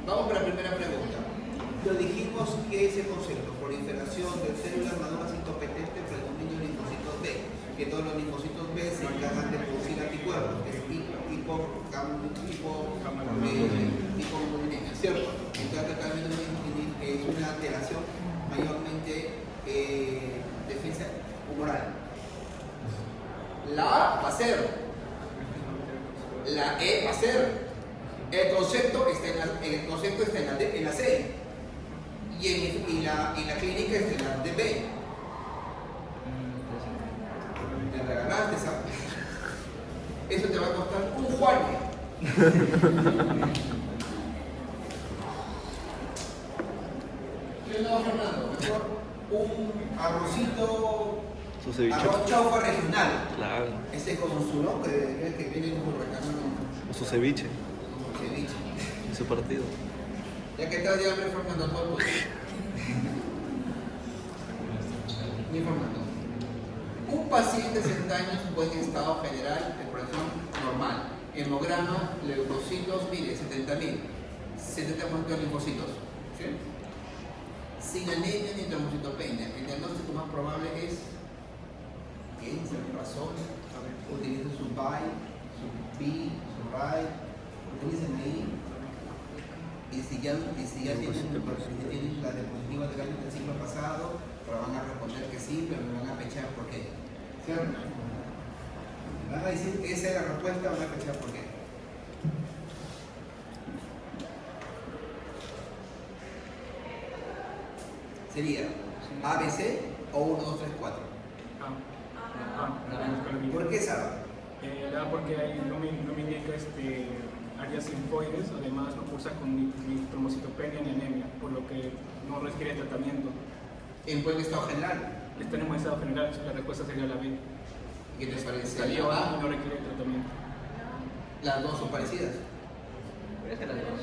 Vamos para la primera pregunta. Lo dijimos que ese concepto, proliferación de células maduras incompetentes, predominio de linfocitos B, que todos los linfocitos B se encargan de producir anticuerpos, que es hipoglobulina, ¿cierto? Entonces acá es una alteración mayormente defensa humoral. La A va a ser, la E va a ser. El concepto está en la C y la clínica está en la DB. Me regalaste, ¿sabes? Eso te va a costar un juañe. ¿Qué no, Fernando? Mejor un arrocito, Su ceviche. arroz chaufa regional. Claro. Ese con su nombre, que viene con recano, O su ceviche. como ceviche. En su partido. Ya que estás de hambre, Fernando, todo el mundo. Mi Fernando. Un paciente de 60 años, buen estado general de corazón normal. Hemograma, leucocitos, mire, 70.000. 70% de linfocitos. ¿Sí? Sin anemia ni trombocitopenia. El diagnóstico más probable es piensa, razón, utiliza su BI, su B, su RAI, utilicen ahí. Y si ya tienen la diapositiva del año del siglo pasado, pero van a responder que sí, pero me van a pechar por qué. ¿Cierto? Van a decir que esa es la respuesta, van a pechar por qué. Sería ABC o 1, 2, 3, 4. ¿Por qué Sara? Porque ahí no me indica áreas linfoides, además no cursa con ni trombocitopenia ni anemia, por lo que no requiere tratamiento. En buen estado general. Está en buen estado general, la respuesta sería la B. ¿Qué te parece? Estaría La bajo A, y no requiere tratamiento. las dos son parecidas. Puede ser las dos.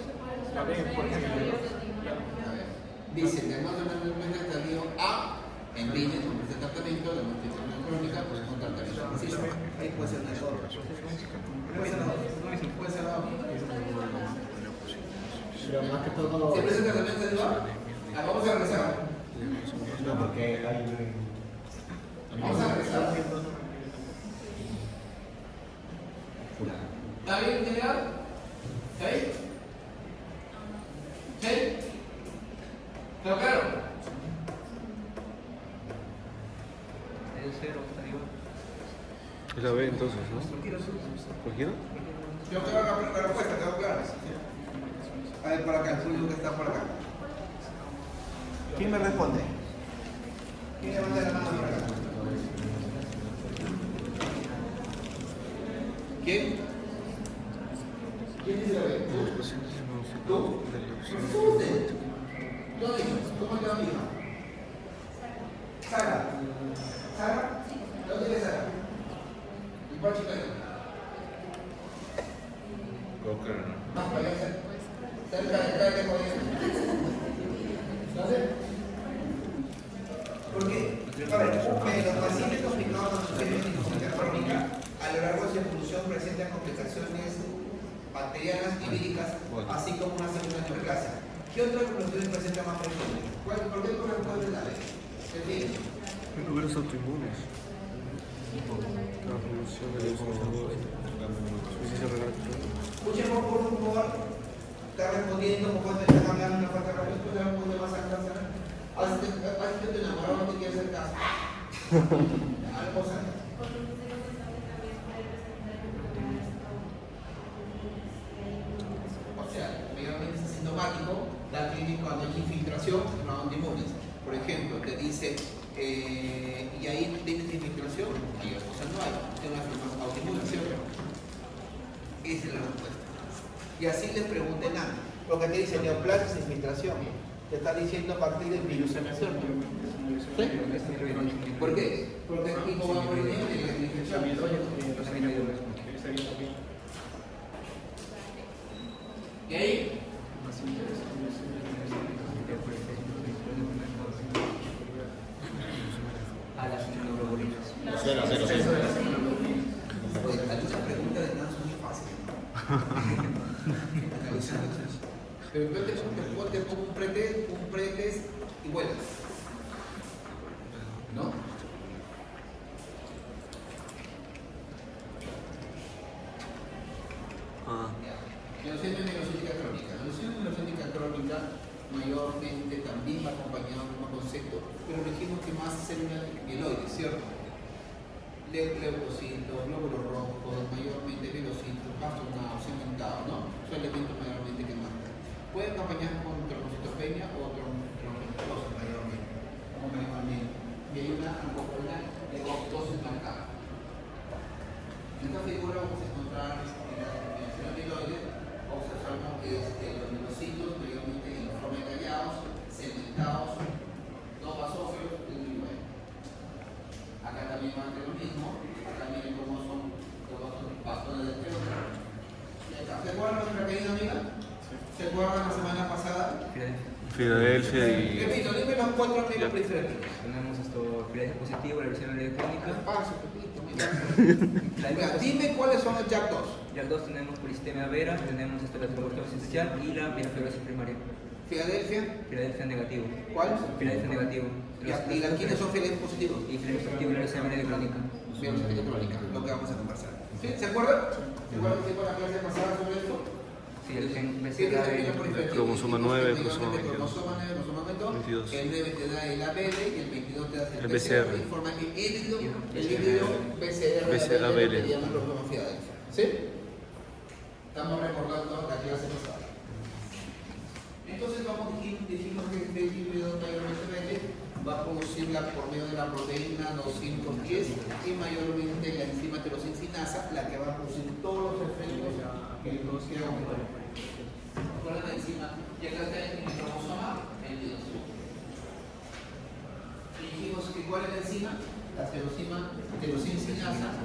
La B, porque A ver. Dice, además de una estadio A, en línea con este tratamiento, la multiplicación crónica, pues con tratamiento preciso. Ahí puede ser una error. Puede ser la dos. Puede ser la dos. Pero más que todo. ¿Se presenta tratamiento de A? Vamos a regresar. No, porque hay. Vamos a regresar. ¿Está bien, general? ¿Sí? ¿Sí? ¿Está claro? El cero está igual. Es la B entonces, ¿no? ¿Cualquiera? Yo creo que la respuesta quedó clara. A ver, por acá, el público que está por acá. ¿Quién me responde? ¿Quién levanta la mano por acá? ¿Quién? ¿Quién dice la B? ¿Tú? ¿Tú? ¿Dónde? ¿Cómo te va mi hija? Sara. ¿Sara? ¿Dónde vive Sara? ¿Y cuál chica es? Más para allá, cerca de Corea. ¿Dónde? Porque, a ver, los pacientes complicados con suficiente insuficiencia crónica, a lo largo de su evolución presentan complicaciones bacterianas y víricas, así como una célula neoplásica. ¿Qué otra complicación presenta más frecuente? ¿Por qué corresponde la ley? Es decir, Lugares autoinmunes. La revolución de los suficiente renal. escuchemos por favor, está respondiendo, como cuando están hablando una falta de respuesta, un poco más acá. Así que te enamorado, no te quieres hacer caso. Algo sana. O sea, medianamente es asintomático, la clínica cuando hay infiltración, no antiinmunes. Por ejemplo, te dice, y ahí tienes infiltración, ahí o sea, no hay, tiene una autoinmune, ¿cierto? Esa es la respuesta. Y así les pregunten a, porque te dice neoplasia es infiltración, te está diciendo a partir del virus, ¿cierto? ¿Sí? ¿Por qué? Porque el tipo va a morir en la infección. ¿Y ahí? A las inmunogloburinas. Cero. Pues, hay muchas preguntas de nada, son muy fáciles. Pero yo te pongo un pretest y vuelves. ¿No? Leucemia mielocítica crónica. La leucemia mielocítica crónica mayormente también va acompañada de un concepto, pero dijimos que más células mieloides, ¿cierto? Leucocitos, glóbulos rojos, mayormente mielocitos, bastonados, cementados, ¿no? Son elementos mayormente que marcan. Pueden acompañar con trombocitopenia o trombocitosis mayormente. Y hay una ampopularidad de apoptosis marcada. En esta figura vamos a encontrar en la terminación amiloide, observamos que los linfocitos mayormente uniforme callados, segmentados, no basófilos, es muy bueno. Acá también va a ser lo mismo, acá miren cómo son todos los bastones de teoría. ¿Se acuerdan nuestra querida amiga? ¿Se acuerdan la semana pasada? Filadelfia y... Repito, dime los 4 amigos periféricos. Tenemos esto, Filadelfia positivo, la versión electrónica. Paso, Pepito, mira. Dime cuáles son los JAK2. Ya 2 tenemos polistemia vera, tenemos esto, la tuberculosis esencial y la pirofibrosis primaria. Filadelfia, Filadelfia negativo. ¿cuál? Filadelfia negativo. ¿Quiénes son Filadelfia positivos? Y Filadelfia positivo, la versión electrónica. Veamos la crónica, lo que vamos a conversar. ¿Sí? ¿Se acuerdan? ¿Se acuerdan que fue la clase pasada sobre esto? Sí, el gen Sí, BCA Cromosoma 9, cromosoma 22. Cromosoma 9, cromosoma 22. 22. El 9 te da el ABL y el 22 te da el El PCR. BCR. Informa que el híbrido BCR BCR ABL ABL. te llama cromosoma Filadelfia. ¿Sí? Estamos recordando la clase pasada. Entonces dijimos que este híbrido mayormente va a producirla por medio de la proteína 210 y mayormente la enzima tirosincinasa, la que va a producir todos los efectos que quiero comentar. ¿Cuál es la enzima? Y acá está en el cromosoma 22. Y dijimos que ¿cuál es la enzima? La tirosincinasa,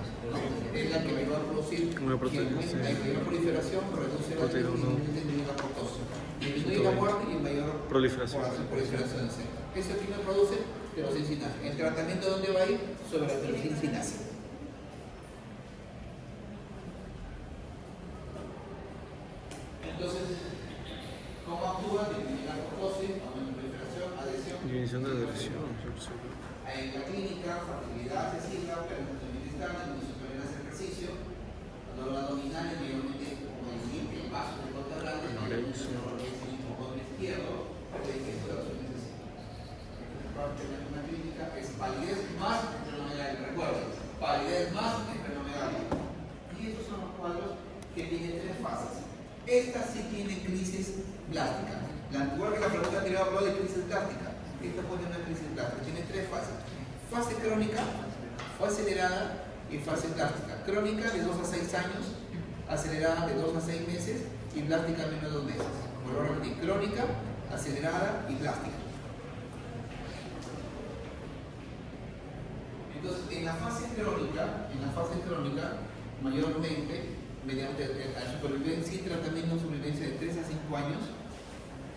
es la que me va a producir Una proteína, que sí. la mayor proliferación, reduce la Proteína uno. disminuye la apoptosis, disminuye la muerte y mayor Proliferación. proliferación de células. Eso es que me produce tirosincinasa. ¿El tratamiento dónde va a ir? Sobre la tirosincinasa. Entonces, ¿cómo actúa? Disminuye la apoptosis, aumenta la proliferación, adhesión. Disminución de agresión. En la clínica, facilidad accesible, penetración intestinal, disminución de hacer ejercicio, dolor abdominal, mayormente como el vaso de corta grande, el hipocondrio izquierdo, digestión parte de una clínica es palidez más esplenomegalia. Recuerden, palidez más esplenomegalia. Y estos son los cuadros que tienen 3 fases. Esta sí tiene crisis plástica. Igual que la pregunta anterior habló de crisis plástica. Esta puede tener una crisis plástica. Tiene 3 fases. Fase crónica, fase acelerada y fase plástica. Crónica de 2 a 6 años, acelerada de 2 a 6 meses y plástica menos de 2 meses. Vuelvo a repetir, crónica, acelerada y plástica. Entonces, en la fase crónica, mayormente, mediante la supervivencia y tratamiento de supervivencia de 3 a 5 años,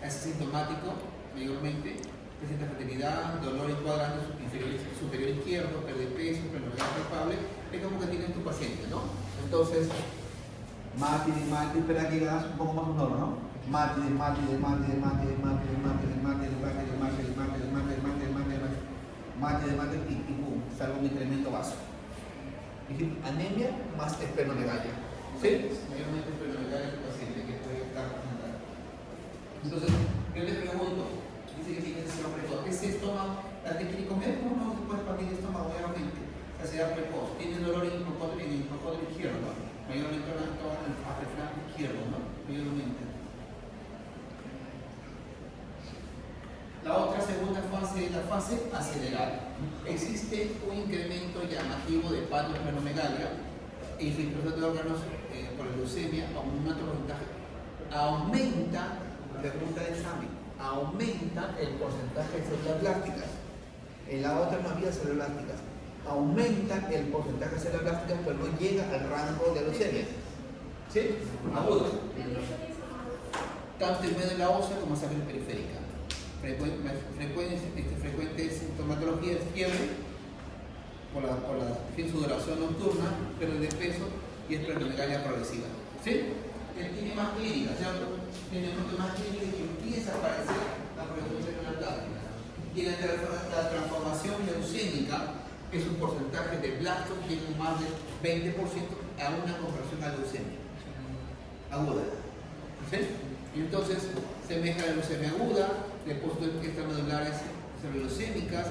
es asintomático, mayormente, presenta fertilidad, dolor en cuadrante superior izquierdo, pérdida de peso, enfermedad palpable, es como que tienes tu paciente, ¿no? Entonces, mate, espera que hagas un poco más sonoro, ¿no? Mate, y pum, salga un incremento vaso. Es decir, anemia más esplenomegalia. ¿Sí? Mayormente esplenomegalia es el paciente que puede estar presentando. Entonces, yo le pregunto, dice que tiene saciedad precoz. ¿Es estómago? ¿La que quiere comer? No se puede partir el estómago, obviamente. Saciedad precoz. Tiene dolor en el hipocondrio izquierdo, ¿no? Mayormente en el flanco izquierdo, ¿no? Mayormente. La otra segunda fase es la fase acelerada. Existe un incremento llamativo de hepatoesplenomegalia e infiltración de órganos por la leucemia, aumenta el porcentaje. Aumenta, pregunta de examen, aumenta el porcentaje de células plásticas. En la otra no había células plásticas. Aumenta el porcentaje de células plásticas, pero no llega al rango de leucemia. ¿Sí? Agudo. Tanto en medio de la ósea como sangre periférica. Frecuente sintomatología de fiebre por la sudoración nocturna, pérdida de peso y esplenomegalia progresiva. ¿Sí? Tiene más clínica, ¿cierto? Tiene mucho más clínica y empieza a aparecer la progresión celular plástica. Y la transformación leucémica es un porcentaje de blastos que tiene más del 20% a una conversión a leucemia aguda. ¿Sí? Y entonces semeja la leucemia aguda, depósitos extranodulares leucémicas,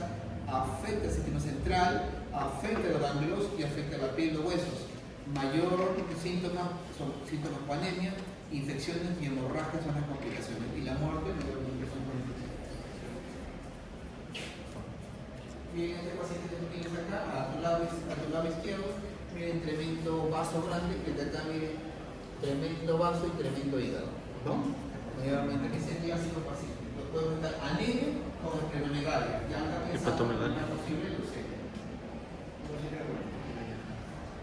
afecta el sistema central, afecta los ganglios y afecta la piel y los huesos. Mayor síntomas son síntomas con anemia, infecciones y hemorragias son las complicaciones. Y la muerte mayormente son por infección. Bien, este paciente que tienes acá, a tu lado izquierdo, Miren, tremendo vaso grande, que de acá miren, tremendo vaso y tremendo hígado, ¿no? Mayormente, que sería ácido pacífico. Lo puedo estar anemia con esplenomegalia. Ya acá pensamos en una posible leucemia.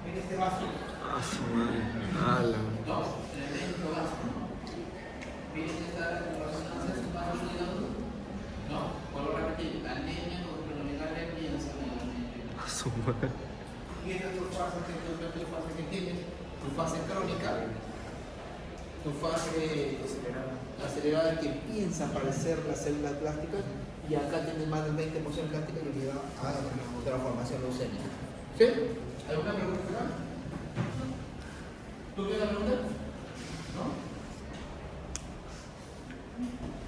Miren este vaso. Ah, su madre. Ala. No, tremendo vaso. Miren esta resonancia de vaso de hígado. No, vuelvo a repetir, anemia con esplenomegalia piensa mayormente. Ah, su madre. Y estas dos fases que tienes, tu fase crónica, tu fase acelerada que piensa aparecer las células plásticas, y acá tienes más del 20% plástica que lleva a la transformación leucémica. ¿Sí? ¿Alguna pregunta acá? ¿Tú tienes la pregunta? ¿No?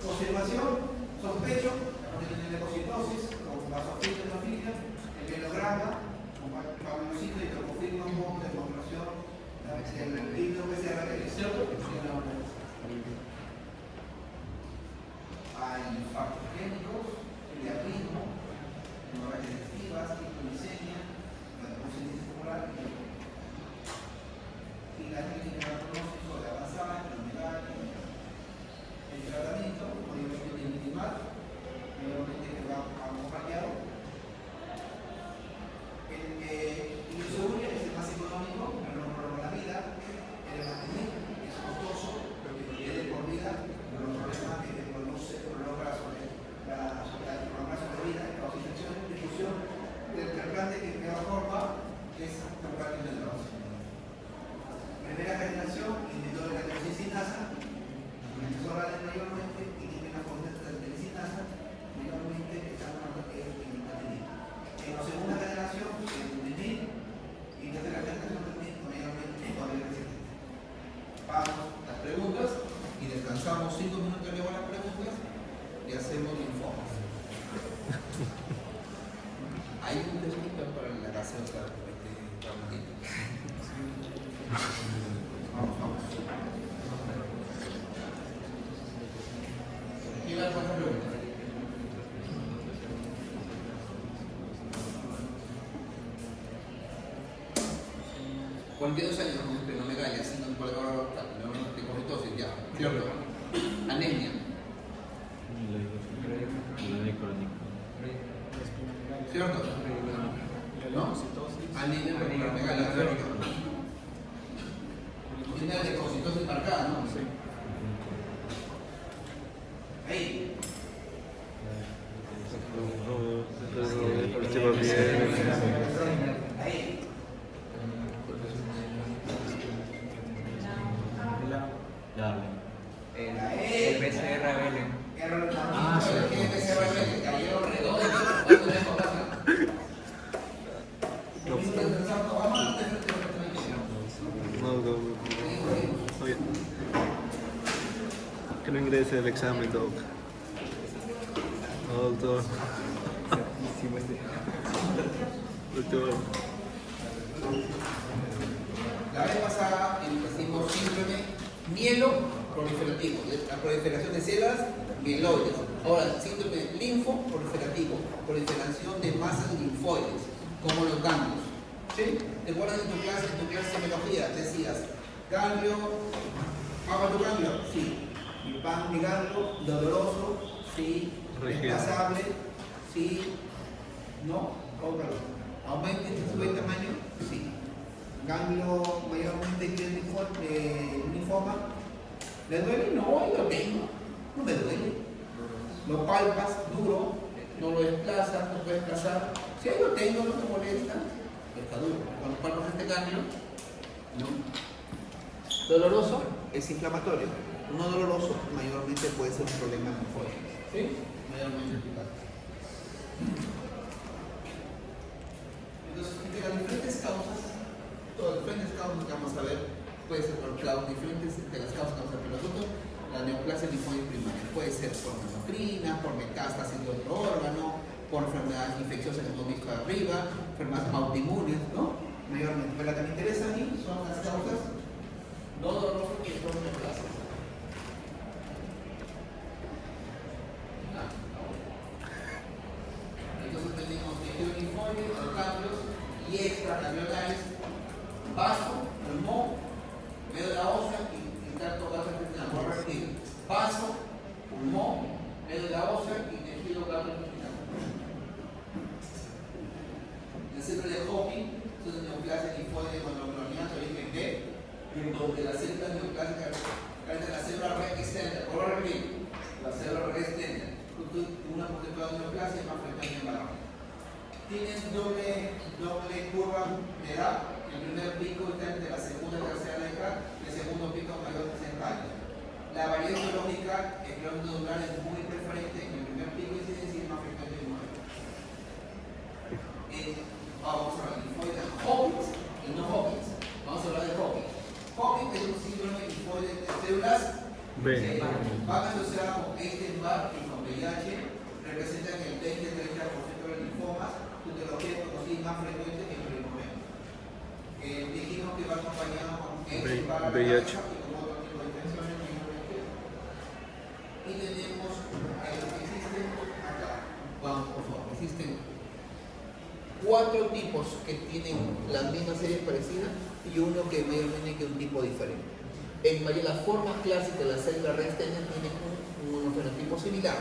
Observación, sospecho, de leucocitosis, con vasofiltra en la filia, el mielograma, con paglocito y te confirma un poco de demostración del líquido que se requiere, ¿cierto? Hay infartos génicos, diabrismo, hemorragias digestivas, hipoglicemia, la deposición cerebral y la clínica de pronóstico de avanzada, enfermedad, el tratamiento, obviamente minimal, obviamente que va acompañado. Y el seguro es el más económico, pero no prolonga la vida, el mantenimiento es costoso, pero que tiene por vida, pero los problemas que no se prolonga sobre la vida, causa infecciones, difusión del trasplante que queda forma es trasplante de drogas. Primera generación, inhibidor de la teocisinasa, orales mayormente, y tiene una concentración de teocisinasa, mayormente están hablando que es el en la segunda generación, el menil, y en la tercera generación también, mayormente con el resistente. Vamos las preguntas y descansamos 5 minutos luego las preguntas y hacemos linfomas. Hay un descuento para la gaseosa Vamos. ¿Quién va a hacer preguntas? Cualquier 2 años con esplenomegalia, síndrome policromatosis orbital, neurocitosis, ya, ¿cierto? Anemia. ¿Cierto? ¿No? Anemia con esplenomegalia, ¿cierto? Tiene la leucocitosis marcada, ¿no? Sí. Ahí. Ahí. El BCR-ABL. Ah, sí. ¿Qué es BCR-ABL? Caballero redondo. Oye, que no ingrese el examen, Doc. Doctor. Doctor. La vez pasada hicimos síndrome mieloproliferativo, la proliferación de células mieloides. Ahora, síndrome linfoproliferativo, proliferación de masas linfoides, como los ganglios. ¿Sí? ¿Te acuerdas en tu clase de biología? Decías, ganglio, ¿paga tu ganglio? Sí. Mi ganglio, doloroso, sí. Desplazable, sí. ¿No? ¿Aumenta y sube el tamaño? Sí. Ganglio mayormente que es linfoma. ¿Le duele? No, yo lo tengo. No me duele. Lo palpas duro, no lo desplazas, no puedes desplazar. Si ahí lo tengo, no te molesta, está duro. Cuando palpas este ganglio, no. Doloroso es inflamatorio. No doloroso, mayormente puede ser un problema linfóide. ¿Sí? Mayormente eficaz. Entonces, entre las diferentes causas, todas las diferentes causas que vamos a ver, puede ser por diferentes de las causas que vamos a ver nosotros, la neoplasia linfóide primaria. Puede ser por endocrina, por metástasis de otro órgano, por enfermedades infecciosas que hemos visto arriba, enfermedades autoinmunes, ¿no? Mayormente. Pero la que me interesa a mí son las causas no dolorosas que son neoplasias. Entonces tenemos tejido linfóide, los cambios y extracardiolares médula ósea y tracto gastrointestinal. Voy a repetir: vaso, pulmón, médula ósea y tejido gastrointestinal. La célula de Hopkins es una neoplasia linfoide monoclonal de origen B, en donde las células neoplásicas caracterizan la célula red extender. Vuelvo a repetir: la célula red extender. Una porcentaje de neoplasia más frecuente en varones. Tienen doble curva de edad. El primer pico está entre la segunda y tercera década, y el segundo pico mayor de 60 años. La variedad biológica, el clon nodular es muy preferente en el primer pico y tiene que ser más frecuente en mujeres. Vamos a hablar de linfoide de Hopkins y no Hopkins. Vamos a hablar de Hopkins. Hopkins es un síndrome linfoide de células que van asociadas con Epstein-Barr y con VIH, representan el 20-30% de los linfomas, tutología conocida más frecuente en el primer. Dijimos que va acompañado con Epstein-Barr VIH. y con otro tipo de infecciones. Y tenemos existen acá, vamos por favor, existen 4 tipos que tienen las mismas series parecidas y uno que mayormente tiene un tipo diferente. En la forma clásica de la célula red extender tiene un fenotipo similar.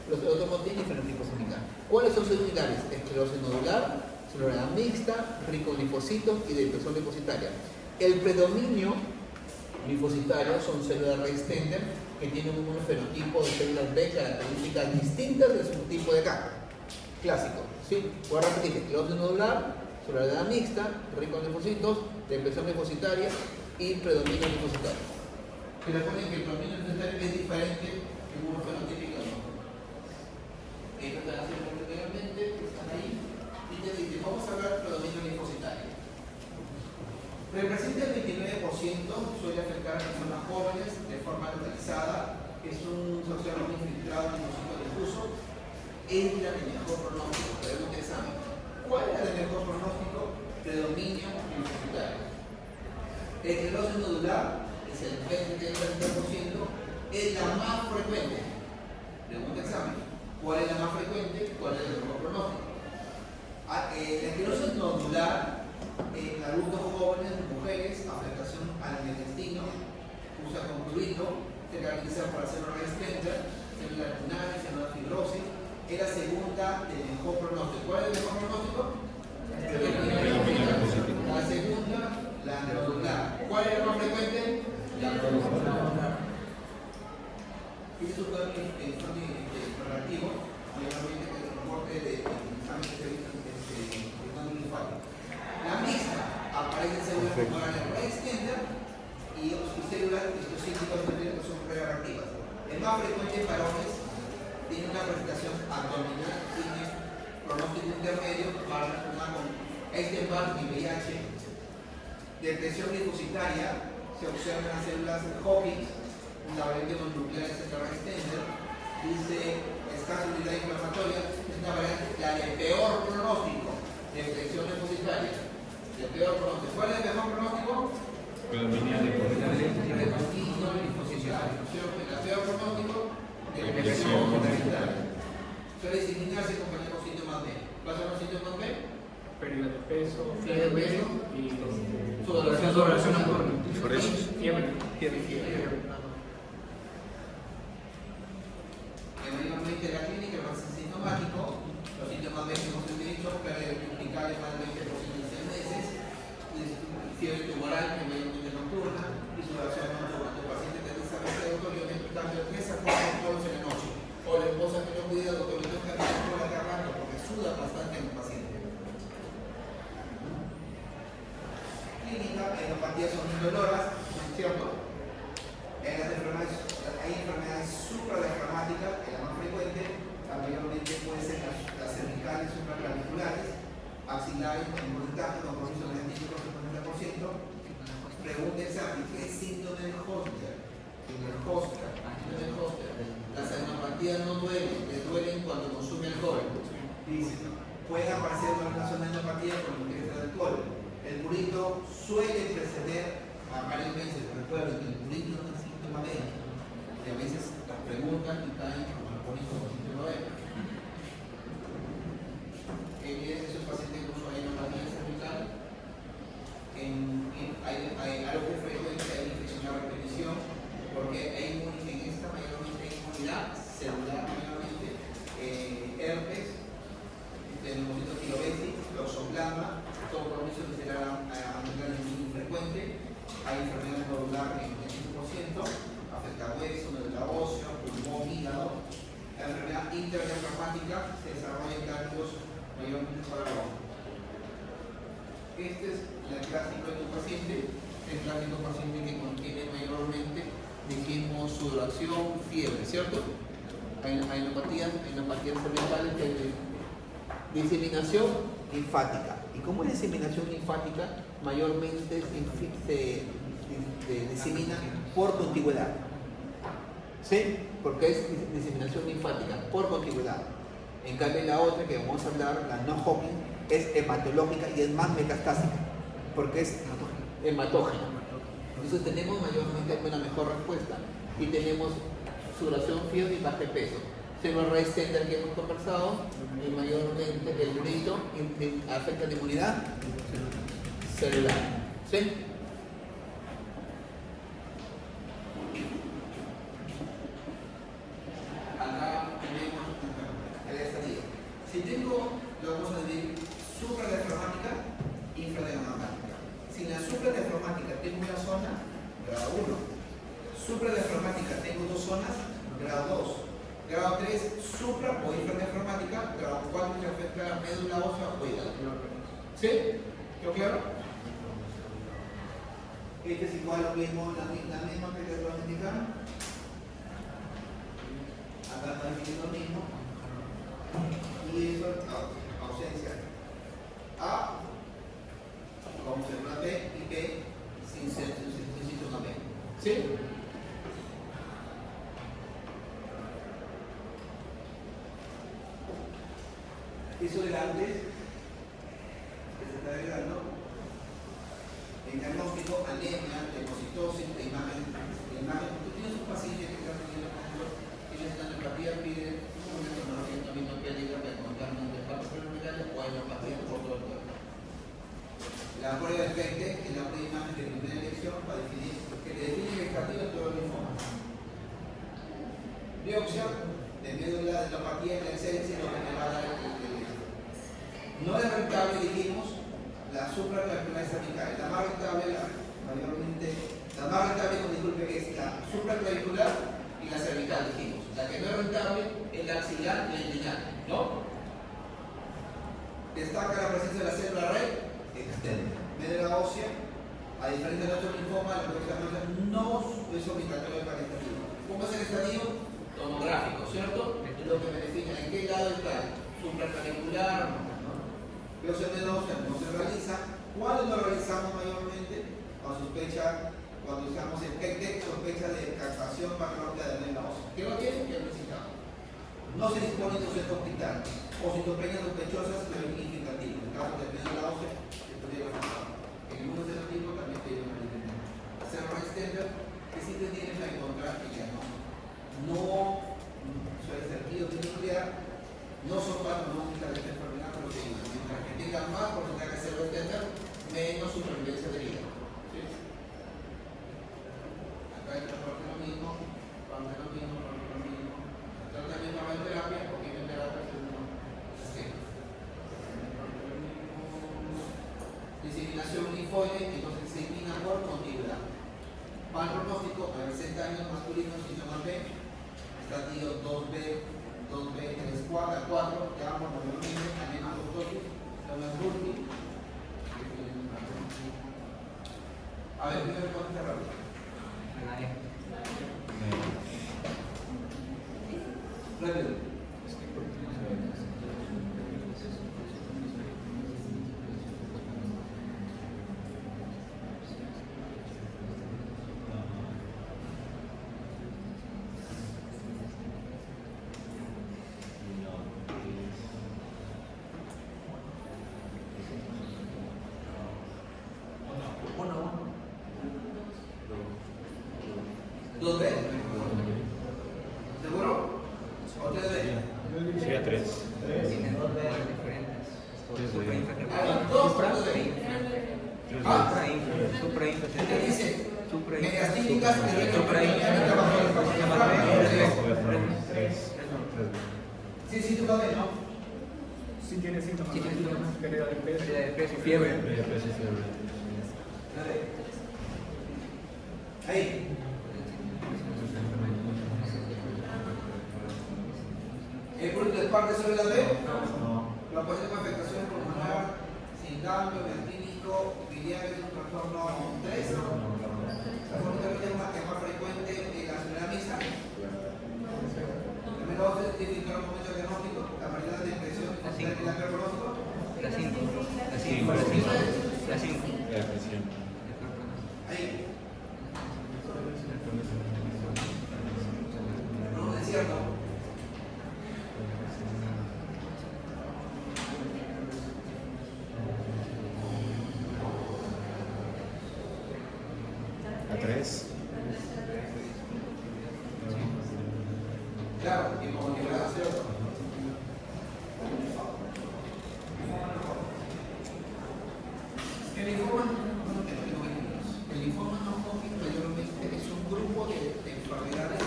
Los otros no tienen fenotipo similar. ¿Cuáles son similares? Esclerosis nodular, célula mixta, rico en linfocitos y depresión linfocitaria. El predominio linfocitario son células red extender que tienen un fenotipo de células B características distintas de su tipo de acá. Clásico. ¿Sí? Voy a repetir: esclerosis nodular, célula mixta, rico en linfocitos, depresión linfocitaria y predominio linfocitario. Que recuerden que el predominio linfocitario es diferente en uno fenotípico y otro. Ellos están haciendo anteriormente, están ahí, y te dicen: vamos a hablar del predominio linfocitario. Representa el 29%, suele afectar a personas jóvenes de forma localizada, es un sociólogo infiltrado en linfocito difuso, es la de mejor pronóstico. Tenemos un examen. ¿Cuál es el mejor pronóstico? Predominio linfocitario. Esclerosis nodular es el 20-30%, es la más frecuente. Pregunta examen: ¿cuál es la más frecuente? ¿Cuál es el mejor pronóstico? La esclerosis nodular en adultos jóvenes, mujeres, afectación al intestino, usa con prurito, se caracteriza por la célula extender, célula renal, célula fibrosis. Es la segunda del mejor pronóstico. ¿Cuál es el mejor pronóstico? La segunda, la nodular. ¿Cuál es la más frecuente? La nodular. Este es un informe relativo, mayormente el reporte de examen de linfático. La mixta aparece en células pulmonares red extender y células histocíticas son reactivas. El más frecuente en varones tiene una presentación abdominal, tiene pronóstico intermedio, va relacionada con Epstein-Barr y VIH. Depresión linfocitaria se observa en las células de Hopkins, una variante mononuclear de célula extender, dice escasa unidad inflamatoria, es una variante la de peor pronóstico, depresión linfocitaria, de peor pronóstico. ¿Cuál es el mejor pronóstico? Predominio linfocitario. Predominio linfocitario. El peor pronóstico, depresión linfocitaria. Suele disiminarse con síntomas B. ¿Cuáles son los síntomas B? Pérdida de peso, Pérdida de peso y sudoración nocturna. fiebre. Mayormente la clínica es más sintomático. Los síntomas B que hemos dicho: pérdida vertical de más del 20% en 6 meses, fiebre tumoral que mayormente nocturna y sudoración nocturna. El paciente te dice: a veces, doctor, yo me cambio 3 a 4 polos en la noche. O la esposa que no cuida, doctor, me toca cambiar por la garganta porque suda bastante en el paciente. Clínica, enopatías son indoloras, ¿cierto? Hay enfermedades supradiafragmáticas, que es la más frecuente, mayormente puede ser las cervicales supraclaviculares, axilares, en porcentaje, compromiso genético del 70%. Pregunta examen: ¿qué es síndrome del Hoster? Las enopatías no duelen, les duelen cuando consume alcohol. Dice: pueden aparecer una zona de enopatía con ingesta de alcohol. El prurito suele preceder a varios meses. Recuerden que el prurito no es síntoma B. Y a veces las preguntan y caen como alcohólico o síntoma B. Es un paciente con enopatía cervical. Hay algo que frecuente ahí hay enfermedad nodular en 25%, afecta hueso, médula ósea, pulmón, hígado. La enfermedad intradiafragmática se desarrolla en ganglios mayormente para abajo. Este es el clásico de tu paciente, el clásico paciente que contiene mayormente, dijimos, sudoración, fiebre, ¿cierto? Hay enopatías cervicales de diseminación linfática. ¿Y cómo es diseminación linfática? Mayormente se disemina por contigüedad. ¿Sí? Porque es diseminación linfática por contigüedad. En cambio, la otra que vamos a hablar, la no Hodgkin, es hematológica y es más metastásica, porque es hematógena. Entonces tenemos mayormente una mejor respuesta y tenemos sudoración, fiebre y bajo de peso. Célula raíz tender que hemos conversado y mayormente el grito afecta la inmunidad celular. ¿Sí? Acá tenemos el estadio. Si tengo, lo vamos a decir, supradiafragmática, infradiafragmática. Si en la supradiafragmática tengo una zona, grado 1. Supradiafragmática tengo dos zonas, grado 2. Grado 3, supra o infradiafragmática, grado 4 que afecta a la médula ósea o hígado. ¿Sí? ¿Quedó claro? Este es igual lo mismo, la misma que les voy a indicar. Acá también lo mismo. Y eso es ausencia. A con célula T y B sin síntoma B. ¿Sí? Eso era antes, que se está agregando, el diagnóstico, anemia, leucocitosis, la imagen. Tú tienes un paciente que está teniendo, tienes una neuropatía, pide una tomografía endopédica para encontrar un despacho cerebral o neuropatía por todo el cuerpo. La prueba de 20 es la prueba de imagen de primera elección para definir, que le define el estadio de todo el linfoma. Biopsia de médula de neuropatía en la esencia lo que me va a dar el no es rentable, dijimos, la supraclavicular cervical. La más rentable, es la supraclavicular y la cervical, dijimos. La que no es rentable es la axilar y la inguinal, ¿no? Destaca la presencia de la célula red externa. Médula ósea, a diferencia de otros linfomas, la próxima no es obligatorio para el estadio. ¿Cómo es el estadio? Tomográfico, ¿cierto? Es lo que me define en qué lado está. Supraclavicular. Biopsia de ósea no se realiza. ¿Cuándo lo realizamos mayormente? Cuando usamos el PET, sospecha de captación patológica de médula ósea. ¿Qué lo tienen? Que necesitamos. No se dispone de centro hospital. O citopenias sospechosas pero significativas. En el caso de médula ósea, se podría realizar. En el mundo sedativo también tiene una diferencia. Hacer un extender que sí te tienes a encontrar que ya no suele ser nuclear, no son patológicas de esta enfermedad, pero sí. Que tengan más porcentaje de células tender, menos supervivencia de vida. ¿Sí? Acá hay otra parte lo mismo, parte lo mismo. Acá también va a haber terapia, porque hay terapia es un esquema. Diseminación linfoide, entonces se elimina por contigüedad. Mal pronóstico, a 60 años masculino, síntoma B, estadio 2B, 3, 4, ya vamos a ver lo mismo, anemia apoptosis. A ver, primero cuánto está rápido. Rápido. ¿2B? ¿Seguro? ¿O 3B? Sería 3. Tienen dos veces diferentes. Mediastínicas y Sí, tú lo ves, ¿no? Sí tiene síntomas. Sí tiene síntomas. Pérdida de peso. Pérdida de peso, fiebre. Ahí. El producto del par de sobre la B. La posición de afectación pulmonar sin cambio, vertínico, biliar es un trastorno 3. La forma de es más frecuente en la señora misa. Número 2 es identificar un momento diagnóstico, la variedad de impresión y la pronóstico. La 5. La 5. La 5. La presión. Ahí. No, es cierto. La 3. Claro, y como nivelada, ¿cierto? El informe no Hodgkin mayormente es un grupo de enfermedades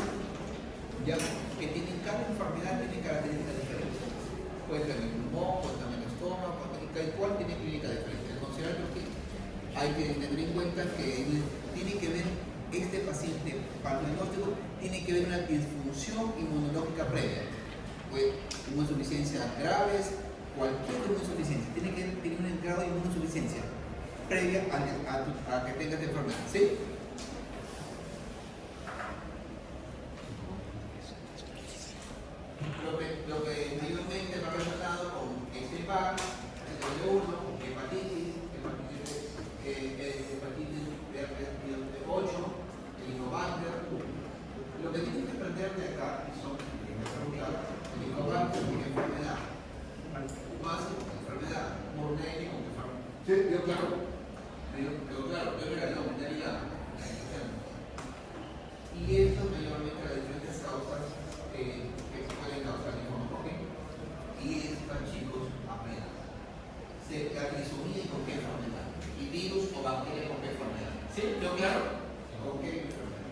ya que tienen, cada enfermedad tiene características diferentes. Puede tener el pulmón, puede tener el estómago, cada cual tiene clínica diferente. Considerando que hay que tener en cuenta que tiene que ver este paciente para el diagnóstico tiene que ver una disfunción inmunológica previa, pues inmunosuficiencias graves, cualquier inmunosuficiencia tiene que tener un grado de inmunosuficiencia previa a que tenga esta enfermedad, ¿sí? Lo que mayormente va relacionado con este par, el W1, hepatitis B8, el Inovander. Lo que tienes que aprender de acá son el Inovander como enfermedad, más enfermedad, mornélica como enfermedad. Sí, yo claro. Claro, yo era la humanidad. Y esto mayormente las diferentes causas que pueden causar el Hodgkin. Y están chicos apenas. La trisomía con qué enfermedad. Y virus o bacteria con qué enfermedad. ¿Sí? ¿Yo claro? ¿Con qué enfermedad?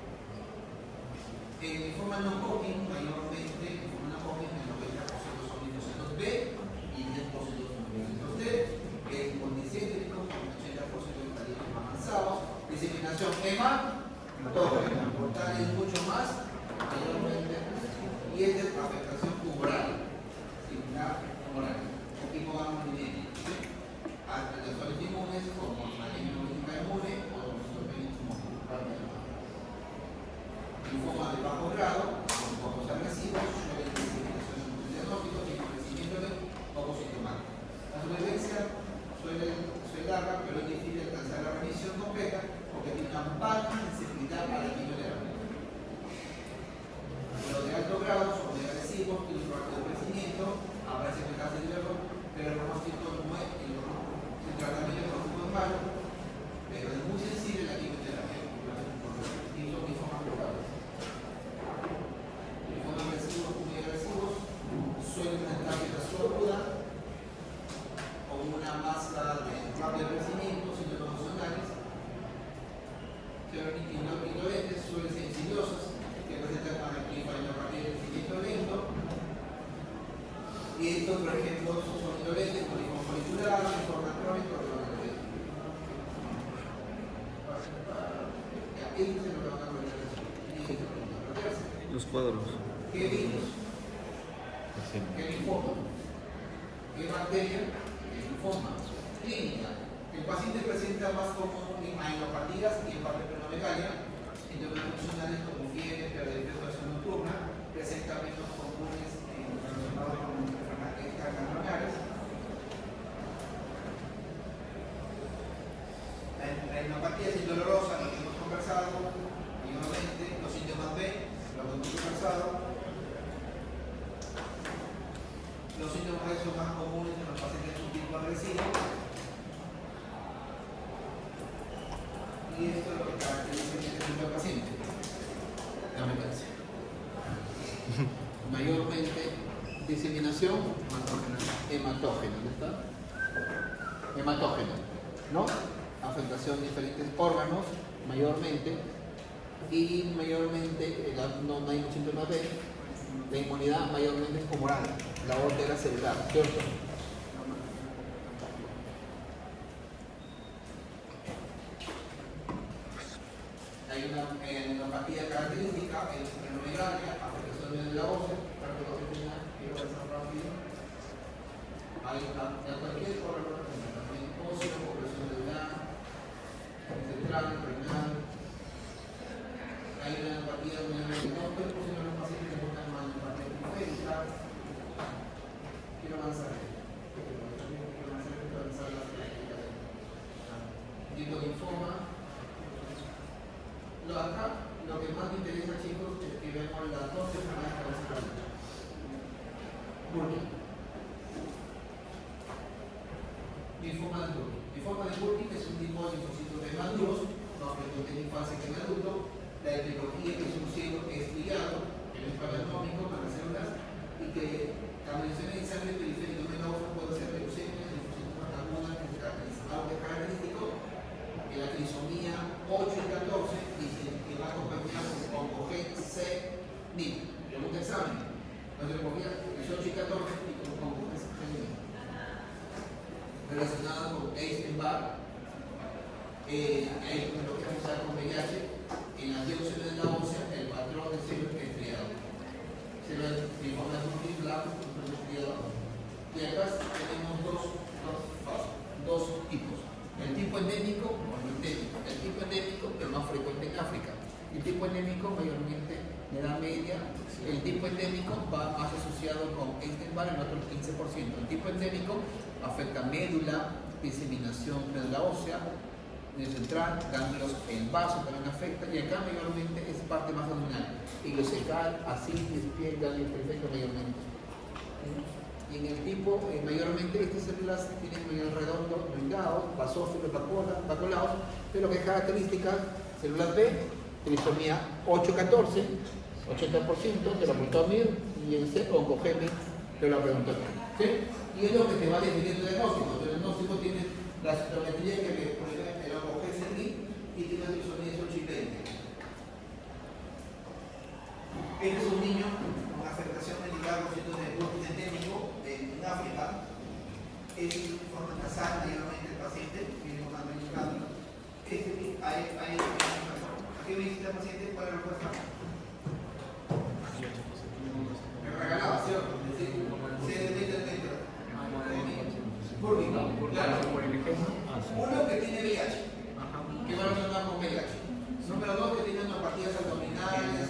En forma no Hodgkin, mayormente, en forma no Hodgkin, el 90% son linfocitos B y 10% son linfocitos D. El condicéntrico, con 80% de estadios avanzados. Diseminación EMA, todo. Mortales mucho más, mayormente. Y esta es la afectación tumoral, similar tumoral, un tipo gamma lineal. Hasta los soles inmunes, como la linfocítica inmune o los linfocitos linfoma de bajo grado, con pocos agresivos, suelen diseminación diagnóstico y crecimiento de poco sintomático. La supervivencia suele larga, pero es difícil alcanzar la remisión completa porque tiene una baja sensibilidad a la quimioterapia. Los de alto grado son muy agresivos, tienen un rápido crecimiento, aparecen en casos de hierro, pero el pronóstico no es el tratamiento no es malo, pero es muy sensible la quimioterapia y son linfomas probables. Linfomas agresivos, muy agresivos, suelen tener afectación aguda o una masa de rápido crecimiento, síntomas emocionales, indolentes, suelen ser insidiosas, que presentan angiopatía de crecimiento lento. Y estos, por ejemplo, son indolentes, con folicular, en forma crónica o de Esto es lo que van a protegerse. Los cuadros. ¿Qué virus? ¿Qué linfoma? ¿Qué bacteria? ¿Qué linfoma? Clínica. El paciente presenta más común en aenopatías y en parapenomegalia, síntomas funcionales como fiebre, pérdida de peso nocturna, presenta menos comunes en relacionados con enfermedades cardiovasculares. La aenopatía es indolorosa, lo que hemos conversado, mayormente, los síntomas B, lo que hemos conversado. Los síntomas B son más comunes en los pacientes con tipo agresivo. Y esto es lo que caracteriza este tipo de paciente. Dame gracia. Mayormente diseminación hematógena. ¿Dónde está? Hematógena, ¿no? Afectación de diferentes órganos, mayormente. Y mayormente no hay mucho síntoma B. La inmunidad mayormente es humoral, la otra celular, ¿cierto? hay una neuropatía característica, esplenomegalia, afectación de la ósea, quiero pasar rápido. Hay cualquier órgano, también óseo, población celular, central, renal. Hay una neuropatía de no, pero por si no los pacientes que buscan más neuropatía periférica. Quiero avanzar. Linfoma. Acá lo que más me interesa, chicos, es que vemos las dos enfermedades cabeza. Burkitt. Linfoma de Burkitt. Linfoma de Burkitt es un tipo de linfocitos de maduros, más frecuente en infancia que en adulto. La etiología que es un ciego estriado, que no es paranómico para las células, y que la medición de sangre periférico venoso puede ser leucemia, linfocitos agudas, que es algo característico. La trisomía 8 y 14 dice que va acompañado con oncogen C-MIP. Yo nunca examen. Entonces recogía 18 y 14 y con oncogen C-MIP. Relacionado con Epstein-Barr, ahí lo que vamos a ver con VIH, en la dióxido de la ósea, el patrón de células estriado. Células de linfoma de blanco, estriado. Y acá tenemos dos tipos. El tipo endémico o no endémico. El tipo endémico es más frecuente en África. El tipo endémico mayormente en edad media. El tipo endémico va más asociado con Epstein-Barr en otro 15%. El tipo endémico afecta médula, diseminación médula ósea, en el central, ganglios, el vaso también afecta, y acá mayormente es parte más abdominal. Ileocecal, asitis, piel, ganglios periféricos mayormente. Y en el tipo, mayormente estas células tienen mayor redondo, delgados, basófilos, vaculados, pero que características, células B, trisomía 8-14, 80% de la puntomir, y en C, oncogénese de la pregunta. ¿Sí? Y es lo que te va definiendo el diagnóstico. El diagnóstico tiene la citometría que le pone el oncogénese y tiene la trisomía 8 y 20. Este es un niño con afectación medical, de Burkitt endémico en África. Es forma nasal, mayormente el paciente, viene con americano. ¿A qué visita el paciente? ¿Cuál es la respuesta? Me regalaba, ¿cierto? Es decir, se debe dentro. Burkitt, claro. Uno que tiene VIH, que va a relacionar con VIH. Número 2, que tiene neuropatías abdominales,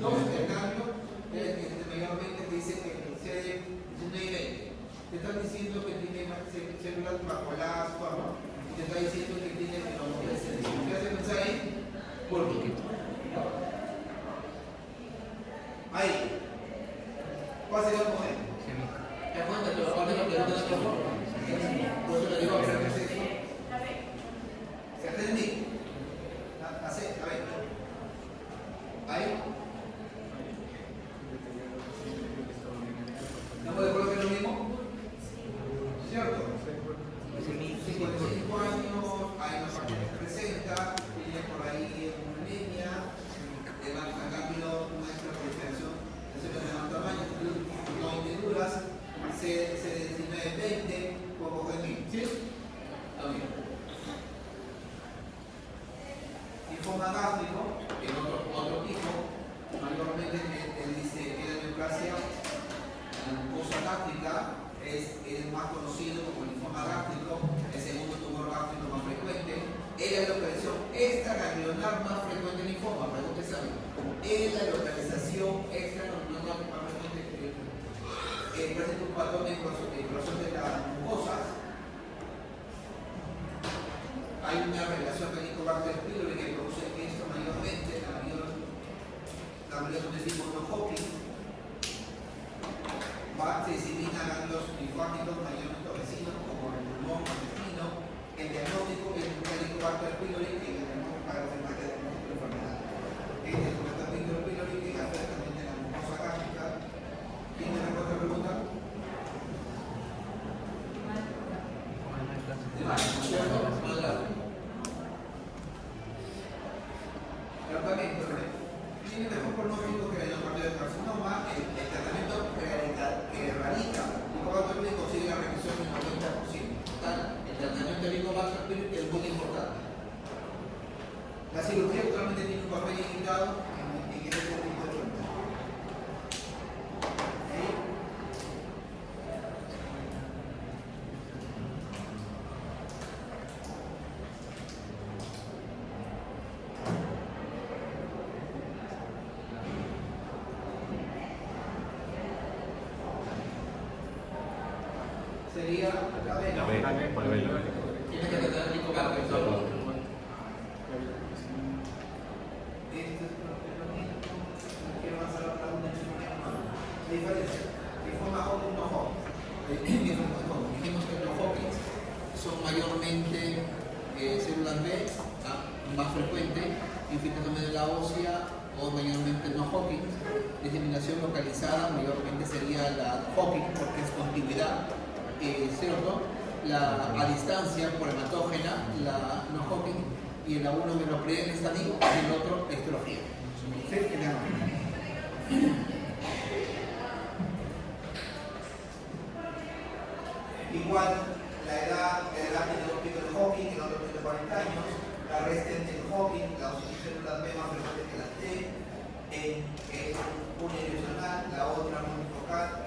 dos, en cambio, mayormente te dice que excede 19 y 20. Te están diciendo que tiene células maculadas, te está diciendo que tiene neuropatías. ¿Qué hace pensar ahí? Burkitt. Ahí. ¿Cuál sería el poder? ¿Te das cuenta? ¿Te das cuenta? Por eso le digo que es eso. ¿Se atendí? A ver. Ahí. ¿Estamos de acuerdo que es lo mismo? ¿Cierto? 55 años, hay una parte que se presenta, tiene por ahí una anemia, a cambio una extraproliferación de células de menor tamaño, no hendiduras, C19-20, poco genil. ¿Sí? Está bien. Linfoma gástrico, que es otro tipo, mayormente dice que la neoplasia, la mucosa gástrica, es más conocido como linfoma gástrico, el segundo tumor gástrico más frecuente. Es la localización extraganglionar más frecuente en linfoma, para que usted sabe. Es la localización extraganglionar más frecuente presenta un patrón de explosión de las mucosas. Hay una relación con Helicobacter pylori que produce esto mayormente, la mayoría son de tipo no Hodgkin. Se disemina ganglios linfáticos mayormente vecinos como el pulmón o el intestino. El diagnóstico es un Helicobacter pylori que tenemos para confirmar el diagnóstico de enfermedad. El Helicobacter pylori que afecta también a la mucosa gástrica. ¿Tiene alguna otra pregunta? Tratamiento. Tiene mejor pronóstico que el carcinoma. El tratamiento que erradica Helicobacter pylori consigue la remisión del 90%. El tratamiento de Helicobacter pylori es muy importante. La cirugía actualmente tiene un papel indicado en este tipo de preguntas. Sería la vena. La B, la B. Tiene que tener rico para pensar. Quiero hacer la pregunta la diferencia. Linfoma Hodgkin no Hodgkin. Dijimos que los Hodgkin son mayormente células B, más frecuente, infiltración de la ósea o mayormente no Hodgkin. Diseminación localizada mayormente sería la Hodgkin porque es continuidad. ¿Cierto? A distancia por hematógena, la no Hodgkin, y el uno menoprea en estadio y el otro estrología. ¿Sí? Igual, la edad tiene dos picos de Hodgkin, el otro tiene 40 años, la resistente en Hodgkin, la células B más frecuente que la T, es unidireccional, la otra unifocal.